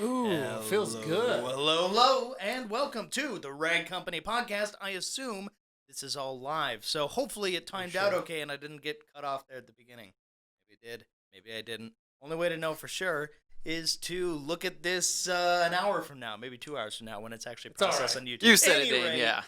Ooh, feels good. Hello, and welcome to the Rag Company podcast. I assume this is all live, so hopefully it timed out okay and I didn't get cut off there at the beginning. Maybe I did, maybe I didn't. Only way to know for sure is to look at this an hour from now, maybe 2 hours from now when it's actually processed on YouTube. You said it, Dane, yeah.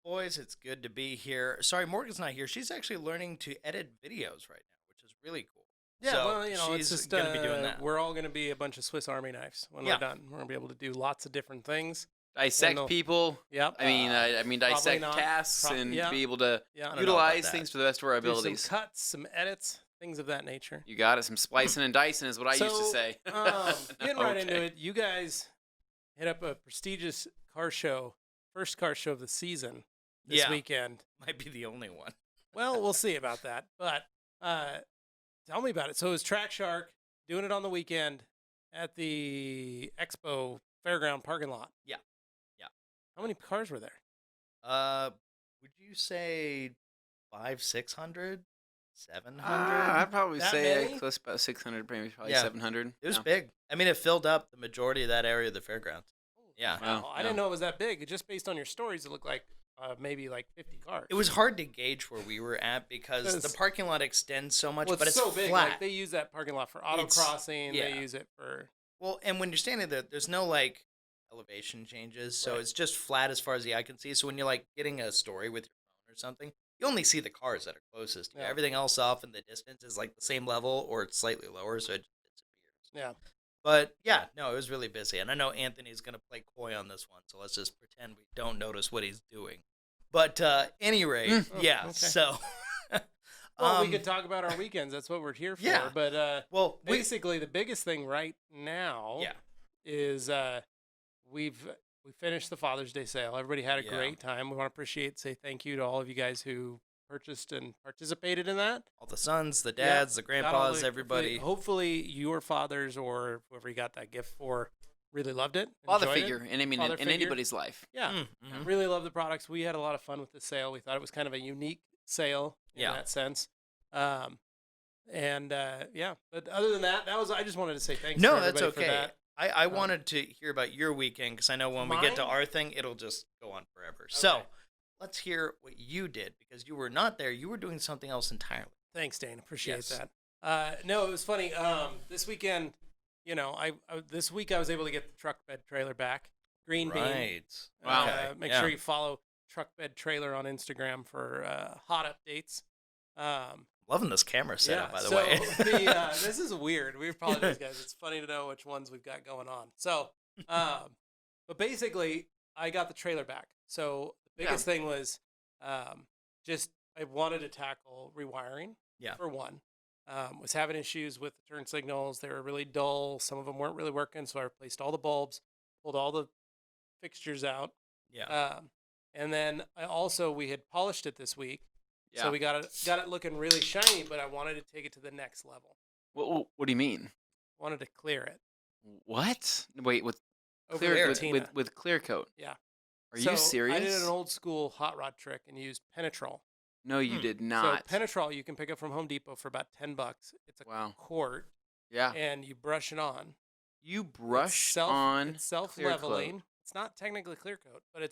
Boys, it's good to be here. Sorry, Morgan's not here. She's actually learning to edit videos right now, which is really cool. Yeah, so well, she's it's just going to be doing that. We're all going to be a bunch of Swiss Army knives when we're done. We're going to be able to do lots of different things. Dissect people. Yep. I mean, dissect tasks and be able to utilize things to the best of our abilities. Some cuts, some edits, things of that nature. You got it. Some splicing and dicing is what I used to say. Getting right into it, you guys hit up a prestigious car show, first car show of the season this weekend. Might be the only one. Well, we'll see about that. But tell me about it. So it was Track Shark doing it on the weekend at the Expo Fairground parking lot. Yeah. How many cars were there? Would you say 500, 600, 700? I'd probably That say many? close about 600, maybe probably 700. It was big. I mean, it filled up the majority of that area of the fairgrounds. Yeah. Wow. I didn't know it was that big. Just based on your stories, it looked like maybe like 50 cars. It was hard to gauge where we were at because the parking lot extends so much, but it's so big. flat. Like, they use that parking lot for autocrossing. They use it for... Well, and when you're standing there, there's no, like, elevation changes, so it's just flat as far as the eye can see. So when you're, like, getting a story with your phone or something, you only see the cars that are closest. Yeah. Everything else off in the distance is, like, the same level or it's slightly lower, so it just disappears. Yeah. But, yeah, no, it was really busy. And I know Anthony's going to play coy on this one, so let's just pretend we don't notice what he's doing. But any rate, so... Well, we could talk about our weekends. That's what we're here for. Yeah. But basically, the biggest thing right now is we finished the Father's Day sale. Everybody had a great time. We want to say thank you to all of you guys who purchased and participated in that. All the sons, the dads, the grandpas, everybody. Hopefully, your fathers or whoever you got that gift for really loved it. Father figure, and I mean, in anybody's life. Yeah. Mm-hmm. Really love the products. We had a lot of fun with the sale. We thought it was kind of a unique sale in that sense. But other than that, I just wanted to say thanks to everybody that's okay. for that. I wanted to hear about your weekend because I know when we get to our thing, it'll just go on forever. Okay. So let's hear what you did because you were not there. You were doing something else entirely. Thanks, Dane. Appreciate that. No, it was funny. This weekend, this week I was able to get the truck bed trailer back. Green Bean. Wow. Make sure you follow Truck Bed Trailer on Instagram for hot updates. Loving this camera setup, by the way. This is weird. We apologize, guys. It's funny to know which ones we've got going on. So, but basically, I got the trailer back. So the biggest thing was I wanted to tackle rewiring. Yeah. For one, was having issues with the turn signals. They were really dull. Some of them weren't really working. So I replaced all the bulbs, pulled all the fixtures out. Yeah. And then we had polished it this week. Yeah. So we got it looking really shiny, but I wanted to take it to the next level. What do you mean? Wanted to clear it. What? Wait, with clear coat? Yeah. Are you serious? I did an old school hot rod trick and used Penetrol. No, you did not. So Penetrol you can pick up from Home Depot for about $10. It's a quart. Yeah. And you brush it on. You brush on. It's self-leveling. It's not technically clear coat, but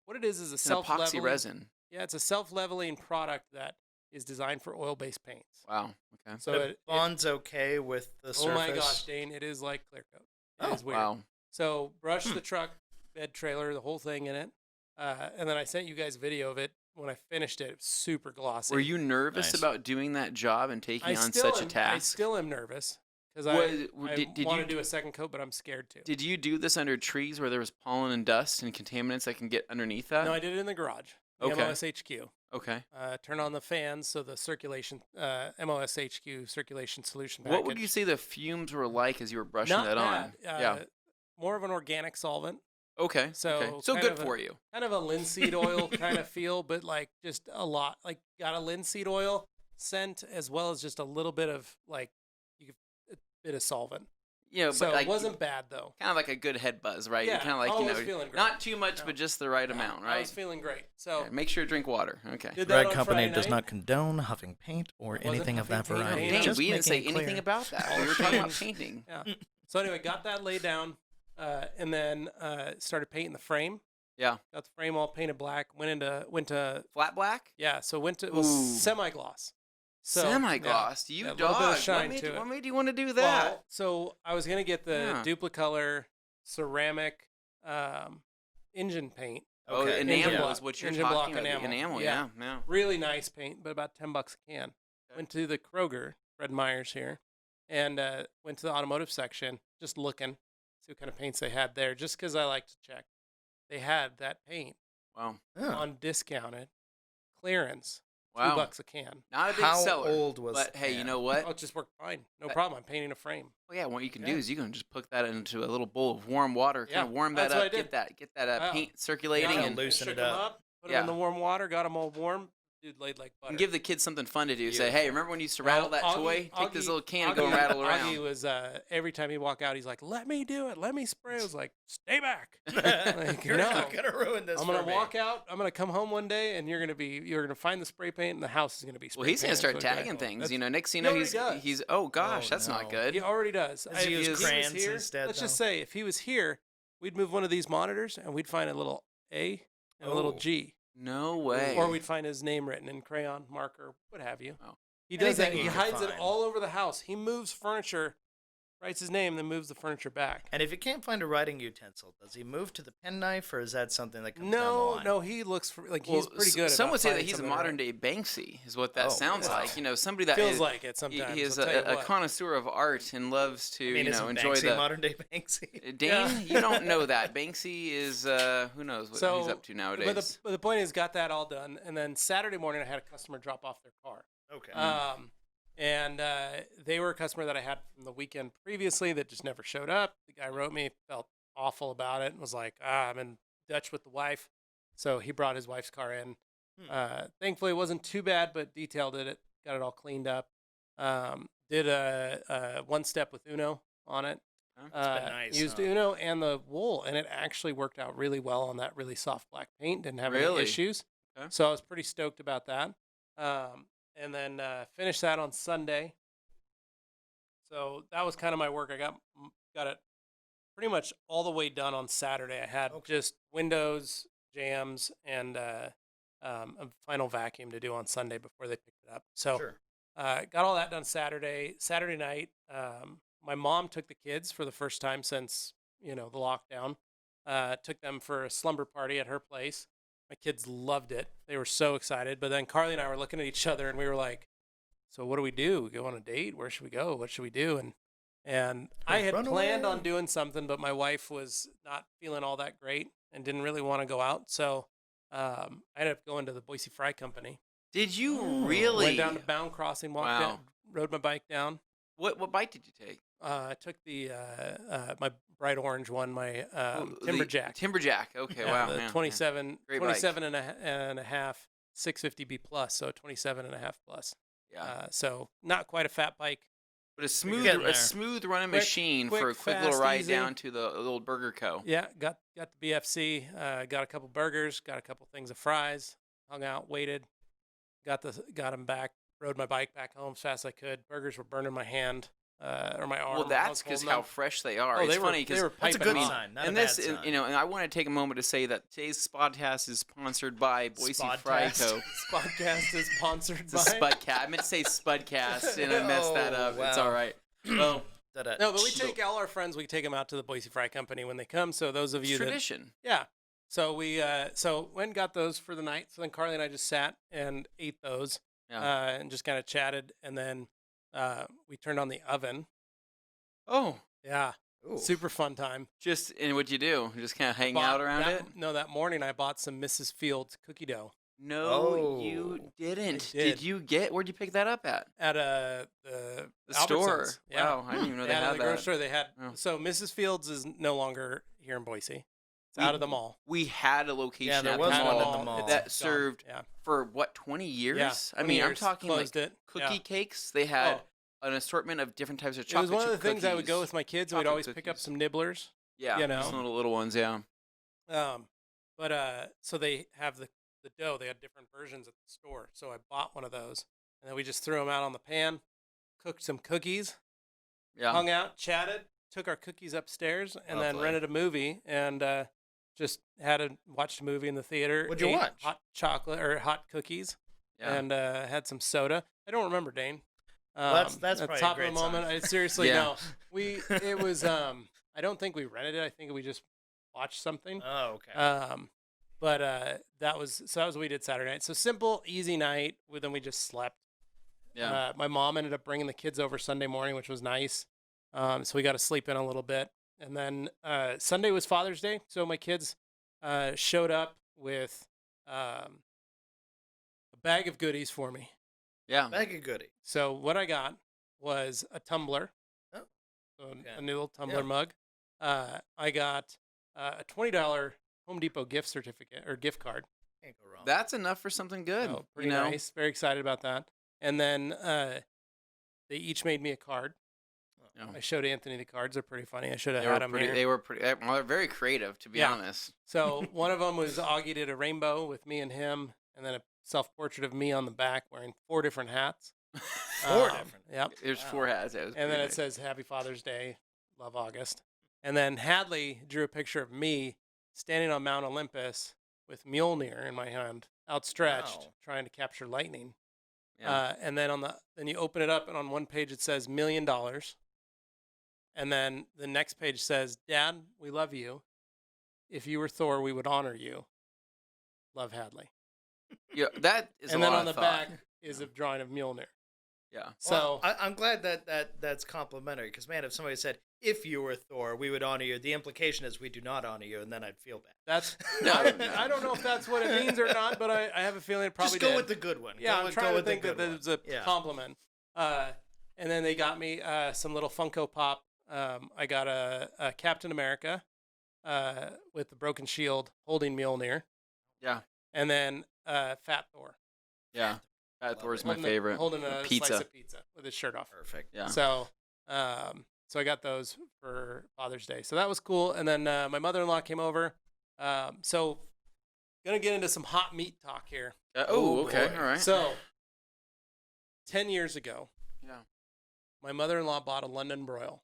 what it is a self-leveling epoxy resin. Yeah, it's a self-leveling product that is designed for oil-based paints. Wow. Okay. So it bonds okay with the surface. Oh my gosh, Dane! It is like clear coat. It is weird. Wow. So brush the truck bed trailer, the whole thing in it, and then I sent you guys a video of it. When I finished it, it was super glossy. Were you nervous about doing that job and taking on such a task? I still am nervous because I want to do a second coat, but I'm scared to. Did you do this under trees where there was pollen and dust and contaminants that can get underneath that? No, I did it in the garage. Okay. MOSHQ. Okay. Turn on the fans so the circulation, MOSHQ circulation solution package. What would you say the fumes were like as you were brushing that on? More of an organic solvent. Okay. So good for you. Kind of a linseed oil kind of feel, but like just a lot. Like got a linseed oil scent as well as just a little bit of a bit of solvent. Yeah, so but it wasn't bad though. Kind of like a good head buzz, right? Yeah, kind of like, I was feeling great. Not too much, but just the right amount, right? I was feeling great. So make sure to drink water. Okay. Rag Company does not condone huffing paint or anything of that variety. We didn't say anything about that. We were talking about painting. Yeah. So anyway, got that laid down, and then started painting the frame. Yeah. Got the frame all painted black. Went to flat black. Yeah. So went to semi-gloss. So, semi-gloss. Yeah, you a little bit dog. of shine to it. What made you want to do that? Well, so I was gonna get the Duplicolor ceramic engine paint. Okay. Enamel is what you're talking about. Enamel. Yeah. Really nice paint, but about $10 a can. Okay. Went to the Kroger, Fred Meyer's here, and went to the automotive section, just looking, see what kind of paints they had there, just because I like to check. They had that paint on discounted clearance. Wow. $2 a can. Not a big seller. How old was But hey, you know what? Oh, it just worked fine. No problem. I'm painting a frame. Well, yeah. What you can do is you can just put that into a little bowl of warm water, kind of warm that up, get that paint circulating, and loosen it up. Put them in the warm water. Got them all warm. Dude, laid like butter. And give the kids something fun to do. Say, hey, remember when you used to rattle that toy? Take this little can and go and rattle around. Augie was every time he'd walk out, he's like, "Let me do it. Let me spray." I was like, "Stay back. Like, you're not gonna ruin this. I'm gonna walk out. I'm gonna come home one day, and you're gonna find the spray paint, and the house is gonna be spray paint." Well, he's gonna start tagging things. Next thing you know, he's. Oh gosh, that's not good. He already does. Does he use crayons instead? Let's just say if he was here, we'd move one of these monitors, and we'd find a little A and a little G. No way. Or we'd find his name written in crayon, marker, what have you. Oh. He does that. He hides it all over the house. He moves furniture, writes his name, then moves the furniture back. And if he can't find a writing utensil, does he move to the penknife, or is that something that comes down the line? No, he looks for he's pretty good. Some would say that he's a modern day Banksy, is what that sounds like. Somebody that feels like it sometimes. He is a connoisseur of art and loves to enjoy the modern day Banksy. Dane, you don't know that. Banksy is who knows what he's up to nowadays. But the point is, got that all done, and then Saturday morning I had a customer drop off their car. Okay. And they were a customer that I had from the weekend previously that just never showed up. The guy wrote me, felt awful about it, and was like, I'm in Dutch with the wife. So he brought his wife's car in. Thankfully, it wasn't too bad, but detailed it, got it all cleaned up. Did a one step with Uno on it. That's been nice, used Uno and the wool, and it actually worked out really well on that really soft black paint. Didn't have any issues. Okay. So I was pretty stoked about that. And then finished that on Sunday. So that was kind of my work. I got it pretty much all the way done on Saturday. I had just windows, jams, and a final vacuum to do on Sunday before they picked it up. So got all that done Saturday. Saturday night, my mom took the kids for the first time since the lockdown. Took them for a slumber party at her place. My kids loved it. They were so excited. But then Carly and I were looking at each other, and we were like, so what do we do? We go on a date? Where should we go? What should we do? And I had planned on doing something, but my wife was not feeling all that great and didn't really want to go out. So I ended up going to the Boise Fry Company. Did you really? Went down to Bound Crossing, walked down, rode my bike down. What bike did you take? I took the my bright orange one, my Timberjack. Timberjack. Okay, wow. The 27 and a half 650B plus, so 27 and a half plus. Yeah. So not quite a fat bike, but a smooth running machine for a quick little ride down to the old Burger Co. Yeah, got the BFC, got a couple burgers, got a couple things of fries, hung out, waited, got them back, rode my bike back home as fast as I could. Burgers were burning my hand. Or my arm. Well, that's because how fresh they are. It's funny because that's a good sign. Not a bad sign. And I want to take a moment to say that today's podcast is sponsored by Boise Fry Co. Podcast is sponsored by Spudcast. I meant to say Spudcast, and I messed that up. Wow. It's all right. Well, no, but we take all our friends. We take them out to the Boise Fry Company when they come. So those of you tradition. Yeah. So we went and got those for the night. So then Carly and I just sat and ate those, and just kind of chatted, and then. We turned on the oven. Oh. Yeah. Ooh. Super fun time. And what'd you do? Just kind of hang out around it? No, that morning I bought some Mrs. Fields cookie dough. No, you didn't. Did you where'd you pick that up at? At the store. Yeah. Wow, I didn't even know they had that. The grocery store they had. Oh. So Mrs. Fields is no longer here in Boise. It's out of the mall. We had a location at the mall that served for 20 years? Yeah, I mean, I'm talking like cookie cakes. They had an assortment of different types of chocolate. It was one of the things cookies, I would go with my kids. We'd always pick up some nibblers. Yeah, some little ones. Yeah. But so they have the dough. They had different versions at the store. So I bought one of those, and then we just threw them out on the pan, cooked some cookies, hung out, chatted. took our cookies upstairs and then rented a movie and just watched a movie in the theater. What'd you watch? Hot chocolate or hot cookies, and had some soda. I don't remember, Dane. That's probably top a great of the moment. sign. I seriously no. It was I don't think we rented it. I think we just watched something. Oh, okay. But that was what we did Saturday night. So simple, easy night. Then we just slept. Yeah. My mom ended up bringing the kids over Sunday morning, which was nice. So we got to sleep in a little bit. And then Sunday was Father's Day. So my kids showed up with a bag of goodies for me. Yeah. Bag of goodies. So what I got was a tumbler. Oh. So a new little tumbler mug. I got a $20 Home Depot gift certificate or gift card. Can't go wrong. That's enough for something good. Oh, pretty nice. Very excited about that. And then they each made me a card. Oh. I showed Anthony the cards. They're pretty funny. I should have had them here. They were pretty. Well, they're very creative, to be honest. So one of them was Augie did a rainbow with me and him, and then a self-portrait of me on the back wearing 4 different hats. 4 different. Yep. There's 4 hats. And then it says Happy Father's Day, love August. And then Hadley drew a picture of me standing on Mount Olympus with Mjolnir in my hand, outstretched, trying to capture lightning. Yeah. And then then you open it up, and on one page it says $1 million. And then the next page says, Dad, we love you. If you were Thor, we would honor you. Love, Hadley. Yeah, that is. And then on the back is a drawing of Mjolnir. Yeah. So I'm glad that's complimentary, because man, if somebody said, if you were Thor, we would honor you, the implication is we do not honor you, and then I'd feel bad. That's I don't know if that's what it means or not, but I have a feeling it probably just go with the good one. Yeah, I'm trying to think that it's a compliment. And then they got me some little Funko Pop. I got a Captain America with the broken shield holding Mjolnir. Yeah. And then Fat Thor. Yeah. Fat Thor's my favorite. Holding a slice of pizza with his shirt off. Perfect. Yeah. So I got those for Father's Day. So that was cool. And then my mother-in-law came over. So going to get into some hot meat talk here. Okay. All right. So 10 years ago, yeah, my mother-in-law bought a London broil.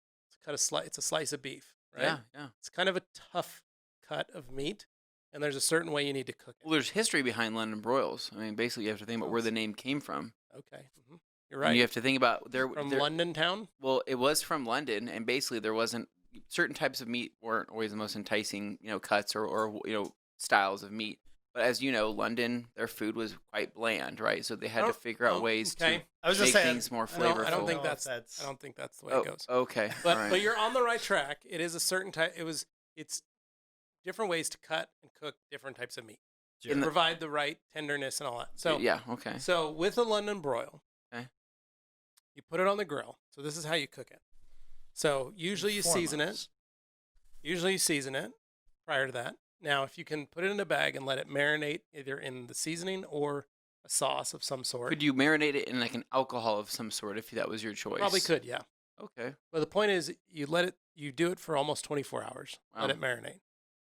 It's a slice of beef, right? Yeah. It's kind of a tough cut of meat, and there's a certain way you need to cook it. Well, there's history behind London broils. I mean, basically, you have to think about where the name came from. Okay. Mm-hmm. You're right. And you have to think about from London town. Well, it was from London, and basically there wasn't certain types of meat weren't always the most enticing, cuts or styles of meat. But as you know, London, their food was quite bland, right? So they had to figure out ways to make things more flavorful. I don't think that's the way it goes. Okay. But you're on the right track. It is a certain type. It's different ways to cut and cook different types of meat to provide the right tenderness and all that. So yeah, okay. So with a London broil, okay, you put it on the grill. So this is how you cook it. So usually you season it. Usually you season it prior to that. Now, if you can put it in a bag and let it marinate either in the seasoning or a sauce of some sort. Could you marinate it in like an alcohol of some sort if that was your choice? Probably could, yeah. Okay. But the point is you do it for almost 24 hours. Wow. Let it marinate.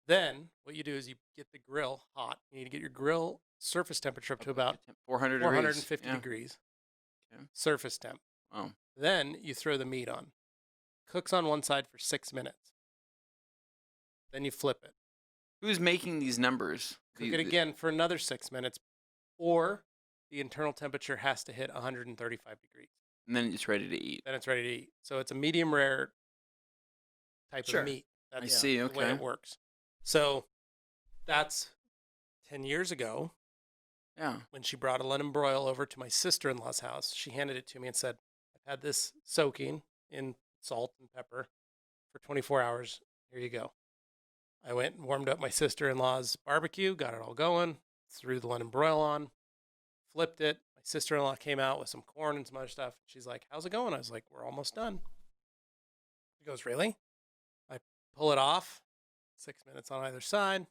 Then what you do is you get the grill hot. You need to get your grill surface temperature up to about 450 degrees. Okay. Surface temp. Wow. Then you throw the meat on. Cooks on one side for 6 minutes. Then you flip it. Who's making these numbers? Cook it again for another 6 minutes, or the internal temperature has to hit 135 degrees. And then it's ready to eat. So it's a medium rare type of meat. That's the way it works. So that's 10 years ago. Yeah. When she brought a London broil over to my sister-in-law's house, she handed it to me and said, I've had this soaking in salt and pepper for 24 hours. Here you go. I went and warmed up my sister-in-law's barbecue, got it all going, threw the London broil on, flipped it. My sister-in-law came out with some corn and some other stuff. She's like, how's it going? I was like, we're almost done. She goes, really? I pull it off, 6 minutes on either side,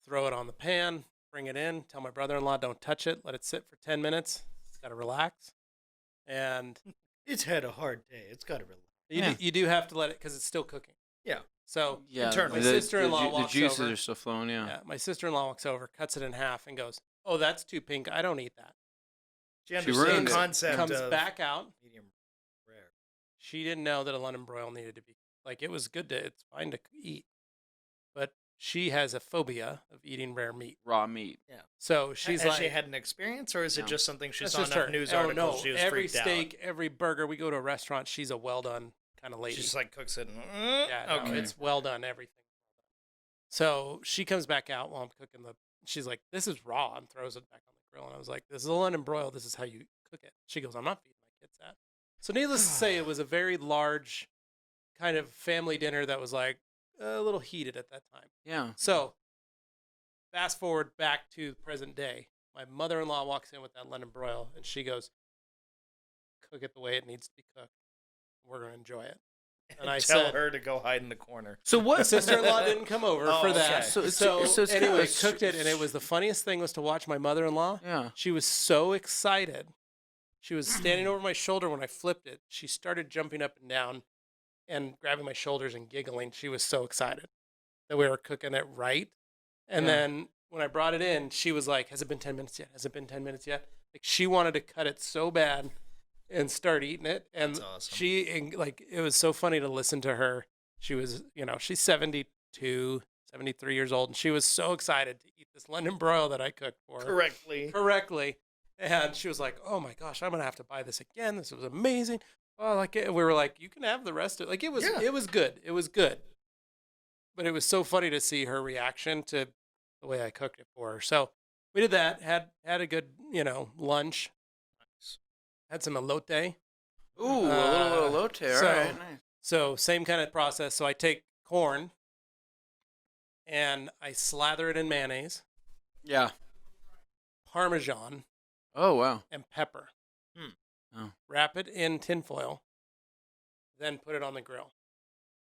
throw it on the pan, bring it in, tell my brother-in-law, don't touch it, let it sit for 10 minutes. It's got to relax. And it's had a hard day. It's got to relax. You do have to let it, because it's still cooking. Yeah. So internally, my sister-in-law walks over. The juices are still flowing, Yeah, my sister-in-law walks over, cuts it in half, and goes, "Oh, that's too pink. I don't eat that." She understands the concept. Comes back out. Medium rare. She didn't know that a London broil needed to be Like it was good it's fine to eat, but she has a phobia of eating rare meat. Raw meat. Yeah. So she's Has like, she had an experience, or is it No. just something she that's saw just enough her. news Oh, articles? no, She was every freaked steak, every burger, we go to a restaurant, she's a well done kind of out. lady. She just like cooks it. And, Yeah, no, okay. it's well done, everything. So she comes back out while I'm cooking she's like, this is raw, and throws it back on the grill. And I was like, this is a London broil. This is how you cook it. She goes, I'm not feeding my kids that. So needless to say, it was a very large kind of family dinner that was like a little heated at that time. Yeah. So fast forward back to present day. My mother-in-law walks in with that London broil, and she goes, cook it the way it needs to be cooked. We're going to enjoy it. And I Tell said, her to go hide in the corner. So my what? sister-in-law didn't come over Oh, for that. okay. So it's anyway, kinda like- cooked it, and it was the funniest thing was to watch my mother-in-law. Yeah. She was so excited. She was standing over my shoulder when I flipped it. She started jumping up and down and grabbing my shoulders and giggling. She was so excited that we were cooking it right. And Yeah. then when I brought it in, she was like, has it been 10 minutes yet? Has it been 10 minutes yet? Like she wanted to cut it so bad and start eating it. And That's awesome. it was so funny to listen to her. She was, she's 72, 73 years old. And she was so excited to eat this London broil that I cooked for her correctly. And she was like, oh my gosh, I'm going to have to buy this again. This was amazing. Oh, like we were like, you can have the rest of it. Like it was good. It was good. But it was so funny to see her reaction to the way I cooked it for her. So we did that, had a good, lunch. Had some elote. Ooh, a little elote. All so- right, nice. So same kind of process. So I take corn and I slather it in mayonnaise, Yeah. Parmesan, Oh wow. and pepper. Oh. Wrap it in tinfoil, then put it on the grill.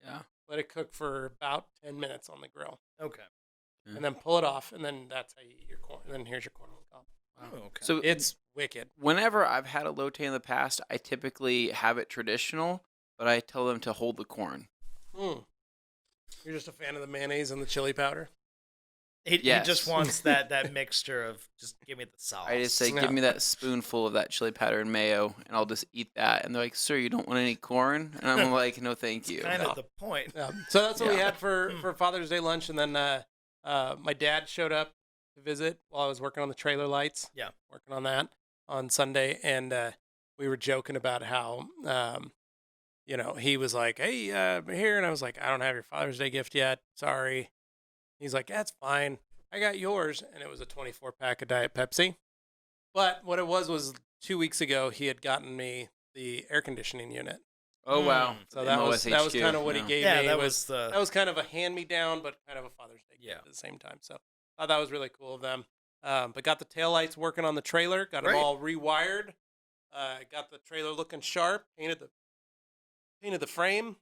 Yeah. Let it cook for about 10 minutes on the grill, Okay. Yeah. and then pull it off, and then that's how you eat your corn. And then here's your corn on the cob. Oh, okay. So It's wicked. whenever I've had a elote in the past, I typically have it traditional, but I tell them to hold the corn. Mm. You're just a fan of the mayonnaise and the chili powder? He Yes. just wants that mixture of just give me the sauce. I just say, Yeah. give me that spoonful of that chili powder and mayo, and I'll just eat that. And they're like, sir, you don't want any corn? And I'm like, no, thank you. kind of the point. So that's what we Yeah. had for Father's Day lunch. And then my dad showed up to visit while I was working on the trailer lights. Yeah. Working on that on Sunday. And we were joking about how, he was like, hey, I'm here. And I was like, I don't have your Father's Day gift yet. Sorry. He's like, that's fine. I got yours. And it was a 24-pack of Diet Pepsi. But what it was 2 weeks ago, he had gotten me the air conditioning unit. Oh, wow. So that was MOSHQ, kind of what he yeah. gave Yeah, me. that It was the. that was kind of a hand-me-down, but kind of a Father's Day gift Yeah. at the same time. So I thought that was really cool of them. But got the taillights working on the trailer, got them Great. all rewired, got the trailer looking sharp, painted the frame,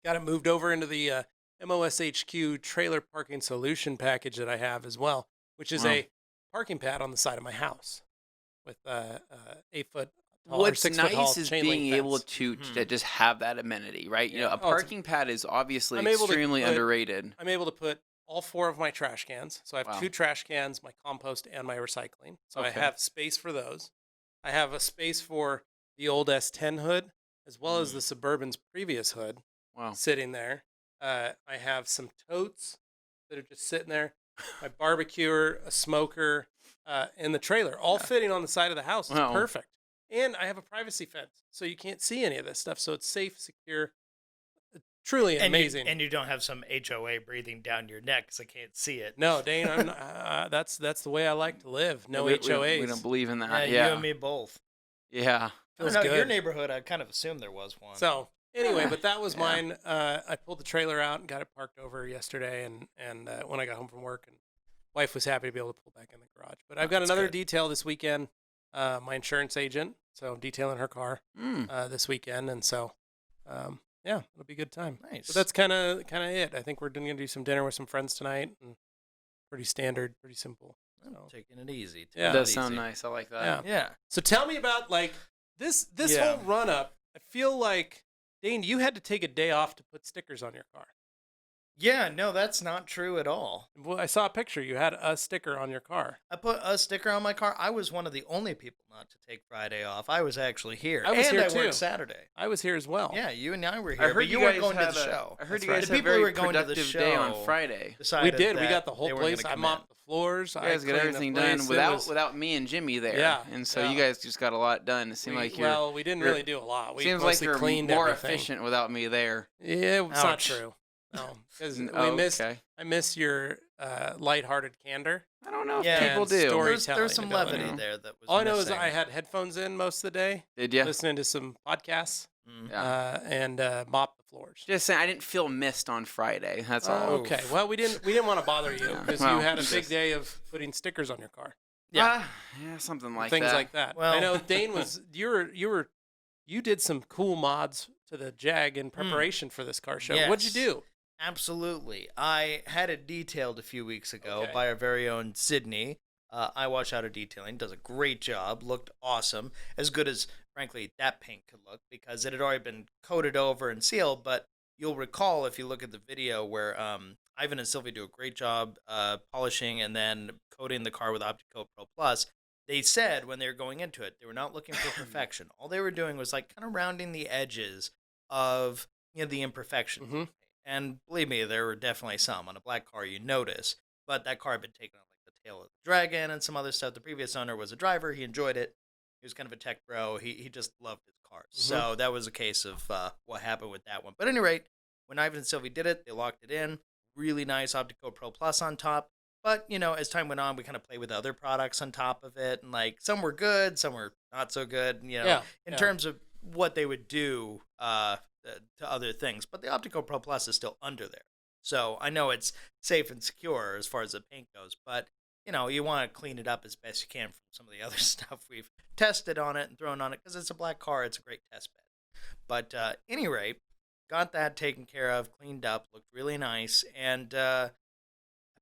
got it moved over into the MOSHQ trailer parking solution package that I have as well, which is Wow. a parking pad on the side of my house with 8-foot tall or What's 6-foot tall nice is chain being link able fence. to just have that amenity, right? You know, Yeah. a Oh, it's- parking pad is obviously I'm able to extremely put- underrated. I'm able to put all 4 of my trash cans. So I have Wow. 2 trash cans, my compost, and my recycling. So I Okay. have space for those. I have a space for the old S10 hood, as well as the Suburban's previous hood Wow. sitting there. I have some totes that are just sitting there, my barbecuer, a smoker, and the trailer, all fitting on the side of the house. It's Wow. perfect. And I have a privacy fence, so you can't see any of this stuff. So it's safe, secure, truly amazing. And you don't have some HOA breathing down your neck because I can't see it. No, Dane, that's the way I like to live. No we, HOAs. We don't believe in that. Yeah, Yeah. you and me both. Yeah. I Feels don't know, good. your neighborhood, I kind of assumed there was one. So anyway, but that was Yeah. mine. I pulled the trailer out and got it parked over yesterday, and when I got home from work, and wife was happy to be able to pull back in the garage. But I've got That's another good. detail this weekend. My insurance agent, so I'm detailing her car this weekend, and so yeah, it'll be a good time. Nice. So that's kind of it. I think we're going to do some dinner with some friends tonight, and pretty standard, pretty simple. So, Taking it easy. Yeah. It Taking does it sound easy. nice. I like that. yeah. Yeah. So tell me about like this Yeah. whole run up. I feel like Dane, you had to take a day off to put stickers on your car. Yeah, no, that's not true at all. Well, I saw a picture. You had a sticker on your car. I put a sticker on my car. I was one of the only people not to take Friday off. I was actually here. I was and here I too. worked Saturday. I was here as well. Yeah, you and I were I here, heard but you guys weren't going to had the a- show. I heard That's you guys The had a people who very were going to the productive day on show Friday. We decided did. We that got the whole they weren't place. gonna I come mopped in. the floors. You I guys got cleaned the everything place. done It was- without me and Jimmy there. Yeah, And so yeah. you guys just got a lot done. It seemed like you're well, we didn't you're- really do a lot. We seems like mostly you're cleaned more everything. efficient without me there. Yeah, it's not Ouch. true. No, because Oh, I miss your lighthearted candor. I don't know if Yeah, people and do. story- There's some ability. levity No. there that was All I know is missing. I had headphones in most of the day, Did you? listening to some podcasts, Mm. Yeah. and mopped the floors. Just saying, I didn't feel missed on Friday. That's all. Oh, okay. Well, we didn't want to bother you Yeah. because Well, you had a it's big just- day of putting stickers on your car, Yeah. Yeah, something like things that. like that. Well- I know Dane was you did some cool mods to the Jag in preparation for this car show. What'd you Yes. do? Absolutely. I had it detailed a few weeks ago Okay. by our very own Sydney. I Watch Auto Detailing does a great job. Looked awesome. As good as, frankly, that paint could look because it had already been coated over and sealed. But you'll recall if you look at the video where Ivan and Sylvie do a great job polishing and then coating the car with Opticoat Pro Plus. They said when they were going into it, they were not looking for perfection. All they were doing was like kind of rounding the edges of the imperfections. Mhm. And believe me, there were definitely some. On a black car, you notice. But that car had been taken on like the tail of the dragon and some other stuff. The previous owner was a driver. He enjoyed it. He was kind of a tech bro. He just loved his cars. So that was a case of what happened with that one. But at any rate, when Ivan and Sylvie did it, they locked it in. Really nice Optico Pro Plus on top. But, as time went on, we kind of played with other products on top of it. And like some were good, some were not so good, Yeah, in yeah. terms of what they would do to other things. But the Optico Pro Plus is still under there. So I know it's safe and secure as far as the paint goes. But, you want to clean it up as best you can from some of the other stuff we've tested on it and thrown on it. Because it's a black car, it's a great test bed. But any rate, got that taken care of, cleaned up, looked really nice. And I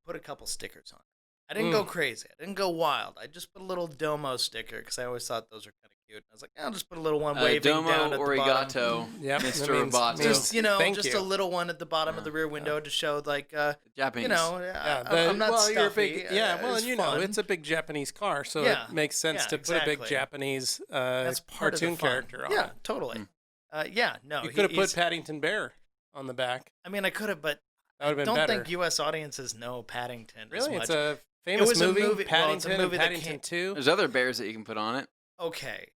put a couple stickers on it. I didn't go crazy. I didn't go wild. I just put a little Domo sticker because I always thought those were kind of cute. I was like, I'll just put a little one waving Domo down at the bottom. Origato, Yep, Mr. that means- Roboto. means- Just Thank just you. a little one at the bottom of the rear window to show like Japanese. I'm not stuffy. You're a big, well, it's and fun. it's a big Japanese car, so Yeah, it makes sense yeah, to put a big exactly. Japanese That's part of the cartoon fun. character on Yeah, it. totally. No, You could have put he's- Paddington Bear on the back. I mean, I could have, but That would have I been don't better. think U.S. audiences know Paddington as Really, much. it's a famous was a movie. movie- well, it's a Paddington movie and that Paddington came- 2. There's other bears that you can put on it. Okay.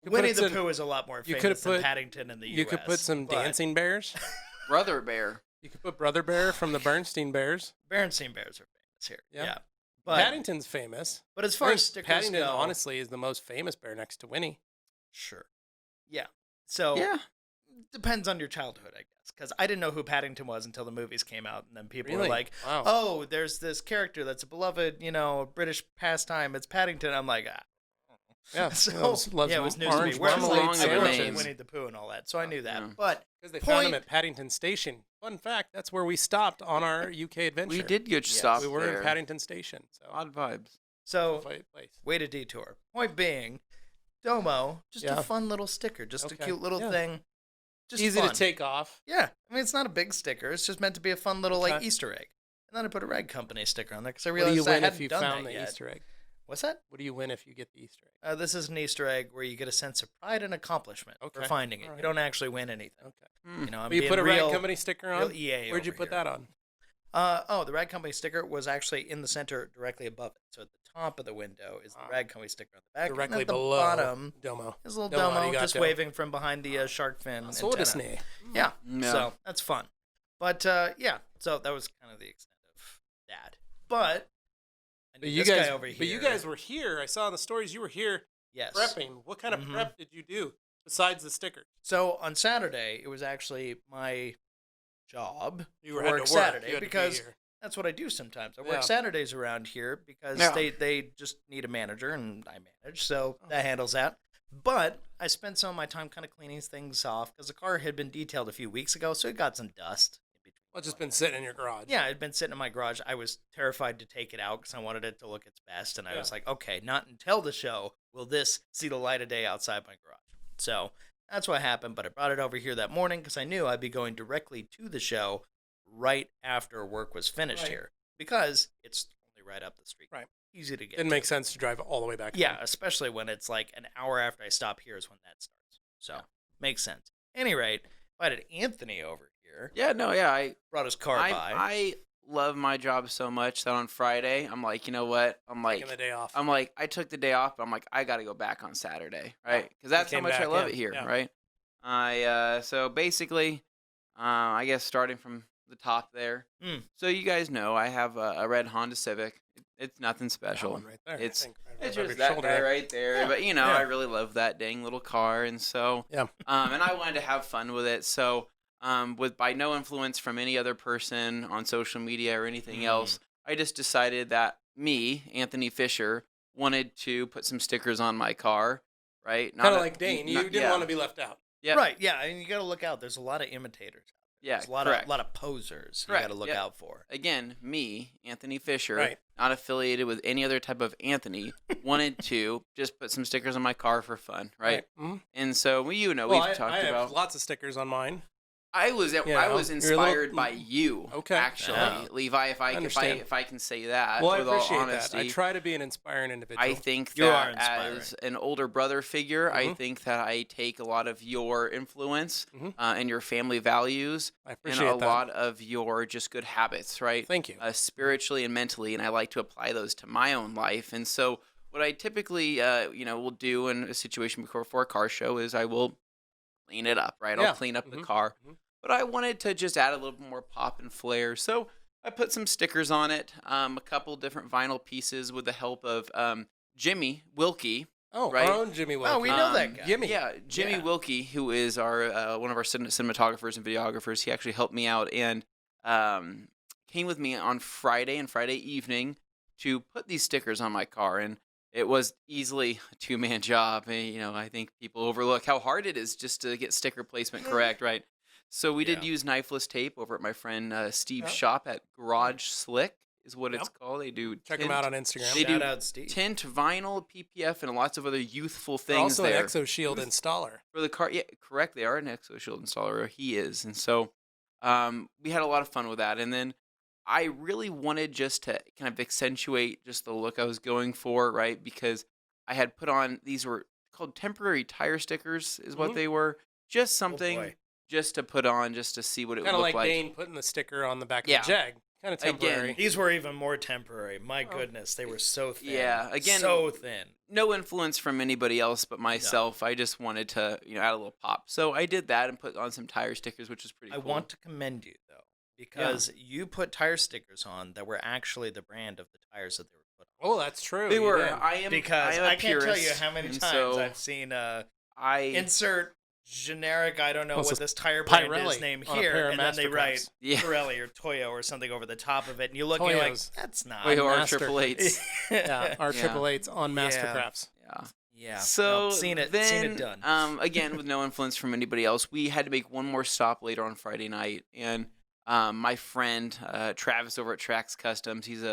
You Winnie put the some- Pooh is a lot more you famous could've than put- Paddington in the U.S. You could put some but dancing bears. Brother bear. You could put Brother Bear from the Bernstein Bears. Berenstain Bears are famous here. Yeah. Yeah. But, Paddington's famous. but as I far think as stickers Paddington, go, honestly, is the most famous bear next to Winnie. sure. Yeah. So Yeah. depends on your childhood, I guess. Because I didn't know who Paddington was until the movies came out, and then people were Really? like, Wow. "Oh, there's this character that's a beloved, British pastime. It's Paddington." I'm like, Yeah, So loves it was news to me. orange Whereas Too like long of a sandwiches, name. Winnie the Pooh and all that, so I knew that. Yeah. But Because they found him Point- at Paddington Station. Fun fact, that's where we stopped on our UK adventure. We did good stop We were there. in Paddington Station. So Odd vibes. so place. way to detour. Point being, Domo, just Yeah. a fun little sticker, just a Okay. cute little Yeah. thing. Just Easy fun. to take off. Yeah, I mean it's not a big sticker. It's just meant to be a fun little like Okay. Easter egg. And then I put a Rag Company sticker on there because I What do realized you I win if hadn't you done found that the yet. Easter egg? What's that? What do you win if you get the Easter egg? This is an Easter egg where you get a sense of pride and accomplishment for Okay. finding it. All right. You don't actually win anything. Okay. Hmm. You know, I'm Will you being put a real, Rag Company sticker real on? EA Where'd you over put here. that on? The Rag Company sticker was actually in the center directly above it. So at the top of the window is the Ah. Rag Company sticker on the back. Directly and at the below bottom Domo. is a little Domo Domo just arigato. waving from behind the shark fin So antenna. Disney. Yeah, Yeah. so that's fun. But yeah, so that was kind of the extent of that. But I knew But you this guys, guy over here. but you guys were here. I saw in the stories you were here yes. prepping. What kind of Mhm. prep did you do besides the sticker? So on Saturday, it was actually my job You to had work to Saturday You had to be because here. that's what I do sometimes. I Yeah. work Saturdays around here because Yeah. they just need a manager and I manage, so Oh. that handles that. But I spent some of my time kind of cleaning things off because the car had been detailed a few weeks ago, so it got some dust in between. Well, it's just been sitting in your garage. Yeah, it had been sitting in my garage. I was terrified to take it out because I wanted it to look its best, and I was Yeah. like, okay, not until the show will this see the light of day outside my garage. So that's what happened. But I brought it over here that morning because I knew I'd be going directly to the show right after work was finished here because it's only right up the street. Right. Easy to get. It makes sense to drive all the way back. Yeah, home. especially when it's like an hour after I stop here is when that starts. So, makes sense. Any rate, invited Anthony over here. Yeah, no, yeah. I Brought his car by. I love my job so much that on Friday, I'm like, you know what? I'm like, Taking the day off. I'm like, I took the day off, but I'm like, I got to go back on Saturday, right? Because that's how came much I back, love yeah, it here, yeah. right? So basically, I guess starting from the top there. So you guys know I have a red Honda Civic. It's nothing special. That one right there. It's I think, it's above just your that shoulder guy there. right there. Yeah, But you know, yeah. I really love that dang little car, and so Yeah. and I wanted to have fun with it. So with by no influence from any other person on social media or anything else, I just decided that me, Anthony Fisher, wanted to put some stickers on my car, right? Kind of like Dane. You didn't want to be left out. Yeah. Right, yeah, and you got to look out. There's a lot of imitators. Yeah, There's a lot correct. of posers you Correct, got to look yeah. out for. Again, me, Anthony Fisher, Right. not affiliated with any other type of Anthony, wanted to just put some stickers on my car for fun, right? Mhm. And so Well, we've talked I have about. lots of stickers on mine. I was know, I was you're a little- inspired by you. Okay. Actually, Yeah. Levi, Understand. if I can say that Well, I with all appreciate honesty. that. I try to be an inspiring individual. I think You that are inspiring. as an older brother figure, I Mhm. think that I take a lot of your influence Mhm. and your family values I and appreciate a that. lot of your just good habits, right? Thank you. Spiritually and mentally, and I like to apply those to my own life. And so, what I typically, will do in a situation before a car show is I will clean it up, right? Yeah. I'll clean up the Mhm. car. Mhm. But I wanted to just add a little bit more pop and flair, so I put some stickers on it, a couple different vinyl pieces with the help of Jimmy Wilkie. Oh, right? our own Jimmy Wilkie. Oh, we know that guy. Jimmy. Yeah, Jimmy Yeah. Wilkie, who is our one of our cinematographers and videographers. He actually helped me out and came with me on Friday and Friday evening to put these stickers on my car, and it was easily a two-man job. And, I think people overlook how hard it is just to get sticker placement correct, right? So we did Yeah. use knifeless tape over at my friend Steve's Yep. shop at Garage Slick is what it's Yep. called. They do Check them out on Instagram. They Shout do out Steve. tint, vinyl, PPF, and lots of other youthful They're things also there. an Exo Shield installer. For the car, yeah, correct. They are an Exo Shield installer, or he is, and so we had a lot of fun with that. And then I really wanted just to kind of accentuate just the look I was going for, right? Because I had put on these were called temporary tire stickers, is what Mhm. they were. Just something boy. just to put on, just to see what it Kind of would look like like. Dane putting the sticker on the back of Yeah. the Jag. Kind of Again, temporary. These were even more temporary. My goodness, they were so thin. Yeah, again- so thin. No influence from anybody else but myself. I just wanted to, add a little pop. So I did that and put on some tire stickers, which was pretty I cool. want to commend you though, because you put tire stickers on that were actually the brand of the tires that they were put on. Oh, that's true. They you were. did. Because I am a I can't tell you purist, how many and times so I've seen I insert generic, I don't know Well, what it's this tire brand Pirelli is named on a here, pair of and then they write Mastercrafts. Yeah. Pirelli or Toyo or something over the top of it, and you look and you're like, Toyos. that's not. Toyo R Master- triple eights. Yeah, our Yeah. triple eights on Yeah. Mastercrafts. Yeah. Yeah. So no, seen it then, done. Again, with no influence from anybody else, we had to make one more stop later on Friday night, and my friend Travis over at Trax Customs, he's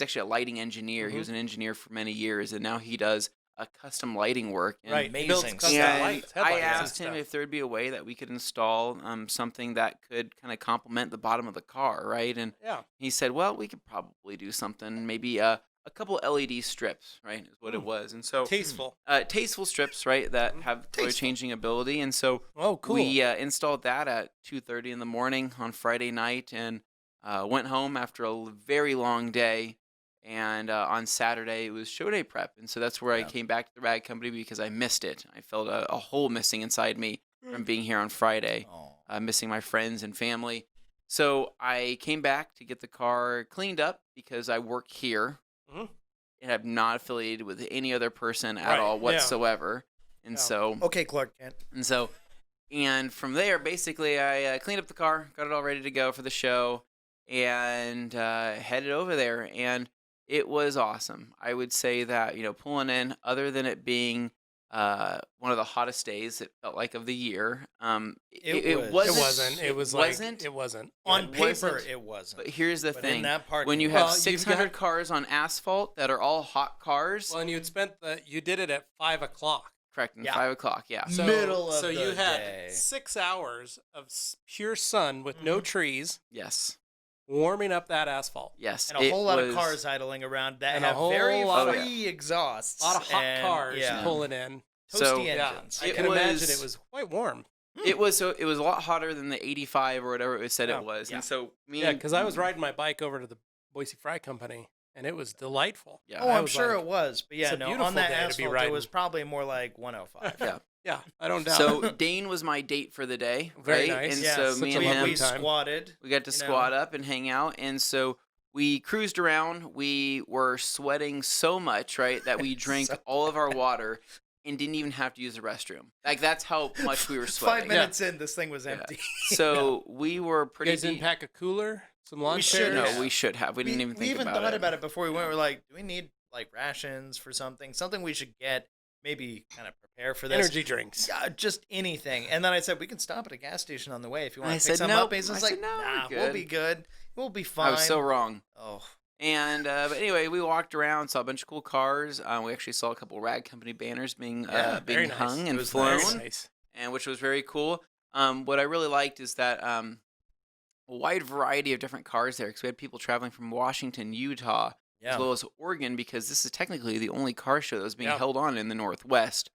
actually a lighting engineer. He was an engineer for many years, and now he does a custom lighting work. And Right. He builds Amazing custom stuff. And lights, I headlights and asked him stuff. if there'd be a way that we could install something that could kind of complement the bottom of the car, right? And Yeah. he said, well, we could probably do something, maybe a couple LED strips, right, is what it was. And so Tasteful. tasteful strips, right, that have color changing ability. And so Oh, cool. we installed that at 2:30 in the morning on Friday night and went home after a very long day. And on Saturday, it was show day prep. And so that's where I came back to the rag company because I missed it. I felt a hole missing inside me from being here on Friday, Oh. missing my friends and family. So I came back to get the car cleaned up because I work here Mhm. and I'm not affiliated with any other person at Right, all yeah. whatsoever. And Yeah. so Okay, Clark Kent. and from there, basically, I cleaned up the car, got it all ready to go for the show, and headed over there. And it was awesome. I would say that, pulling in, other than it being one of the hottest days it felt like of the year, It It wasn't. It was like wasn't. it wasn't. On It paper, wasn't. it wasn't. But here's the But thing. in that part, When you Well, have you've 600 got- cars on asphalt that are all hot cars, Well, and you did it at 5 o'clock. Correct. And Yeah. 5 o'clock. Yeah. So, Middle of so you the had day. 6 hours of pure sun with no trees Yes. warming up that asphalt. Yes. And a whole lot of was- cars idling around that And a have whole very lot of- free exhausts. A lot of hot and, cars yeah, pulling in. toasty So- engines. I It can imagine was- it was quite warm. It was a lot hotter than the 85 or whatever it said Yeah. it was. Yeah. And so me Yeah, and- because I was riding my bike over to the Boise Fry Company, and it was delightful. Yeah. Oh, I I'm was sure like, it was, but yeah, it's a no, beautiful on that day to be asphalt, it riding. was probably more like 105. Yeah. Yeah, I don't doubt So it. Dane was my date for the day. Very right? nice. And Yeah, so such me a and lovely him, we time. squatted. we got to you know. squat up and hang out. And so we cruised around. We were sweating so much, right, that we drank So all of our water and didn't even have to use the restroom. Like, that's how much we were 5 sweating. minutes in, this thing was Yeah. empty. So we were You pretty guys didn't deep. pack a cooler, some lawn We should chairs? No, have. we should have. We didn't even we think even about thought it. about it before we went. We're like, do we need like rations for something? Something we should get, maybe kind of prepare for this. Energy drinks. Yeah, just anything. And then I said, we can stop at a gas station on the way if you want I to pick said, some nope. up. He's just I like, said, no, we're nah, we'll good. be good. We'll be fine. I was so wrong. Oh, And but anyway, we walked around, saw a bunch of cool cars. We actually saw a couple Rag Company banners being Yeah, very being nice. hung It and was flown, nice. Nice. and which was very cool. What I really liked is that a wide variety of different cars there, because we had people traveling from Washington, Utah, yeah. as well as Oregon, because this is technically the only car show that was being Yeah. held on in the Northwest.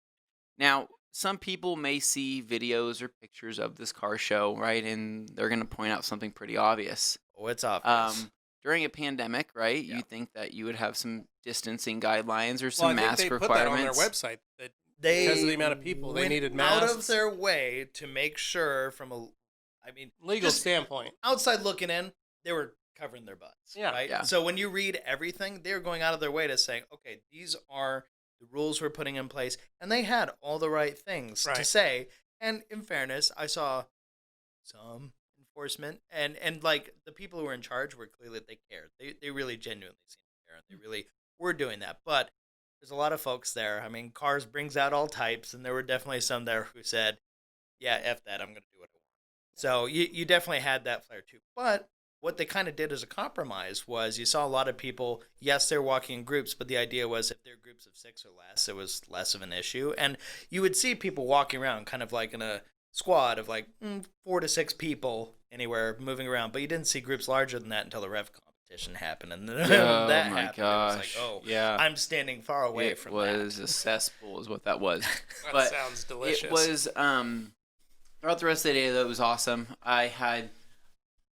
Now, some people may see videos or pictures of this car show, right, and they're going to point out something pretty obvious. Oh, it's obvious. During a pandemic, right, Yeah. you'd think that you would have some distancing guidelines or Well, some I think mask they requirements. put that on their website. That because of the amount of people, they went needed out of masks. their way to make sure from a, I mean, legal just standpoint. outside looking in, they were covering their butts. Yeah. Right. Yeah. So when you read everything, they're going out of their way to say, okay, these are the rules we're putting in place, and they had all the right things to Right. say. And in fairness, I saw some enforcement, and like the people who were in charge were clearly they cared. They really genuinely seemed to care, and they really were doing that. But there's a lot of folks there. I mean, Cars brings out all types, and there were definitely some there who said, yeah, F that, I'm going to do what I want. So you definitely had that flair too. But what they kind of did as a compromise was you saw a lot of people, yes, they're walking in groups, but the idea was if they're groups of 6 or less, it was less of an issue. And you would see people walking around kind of like in a squad of like 4 to 6 people anywhere moving around, but you didn't see groups larger than that until the rev competition happened. And then Oh that my happened. gosh! It was like, oh, yeah, I'm standing far away it from was that. a cesspool, is what that was. That But sounds delicious. It was throughout the rest of the day. That was awesome. I had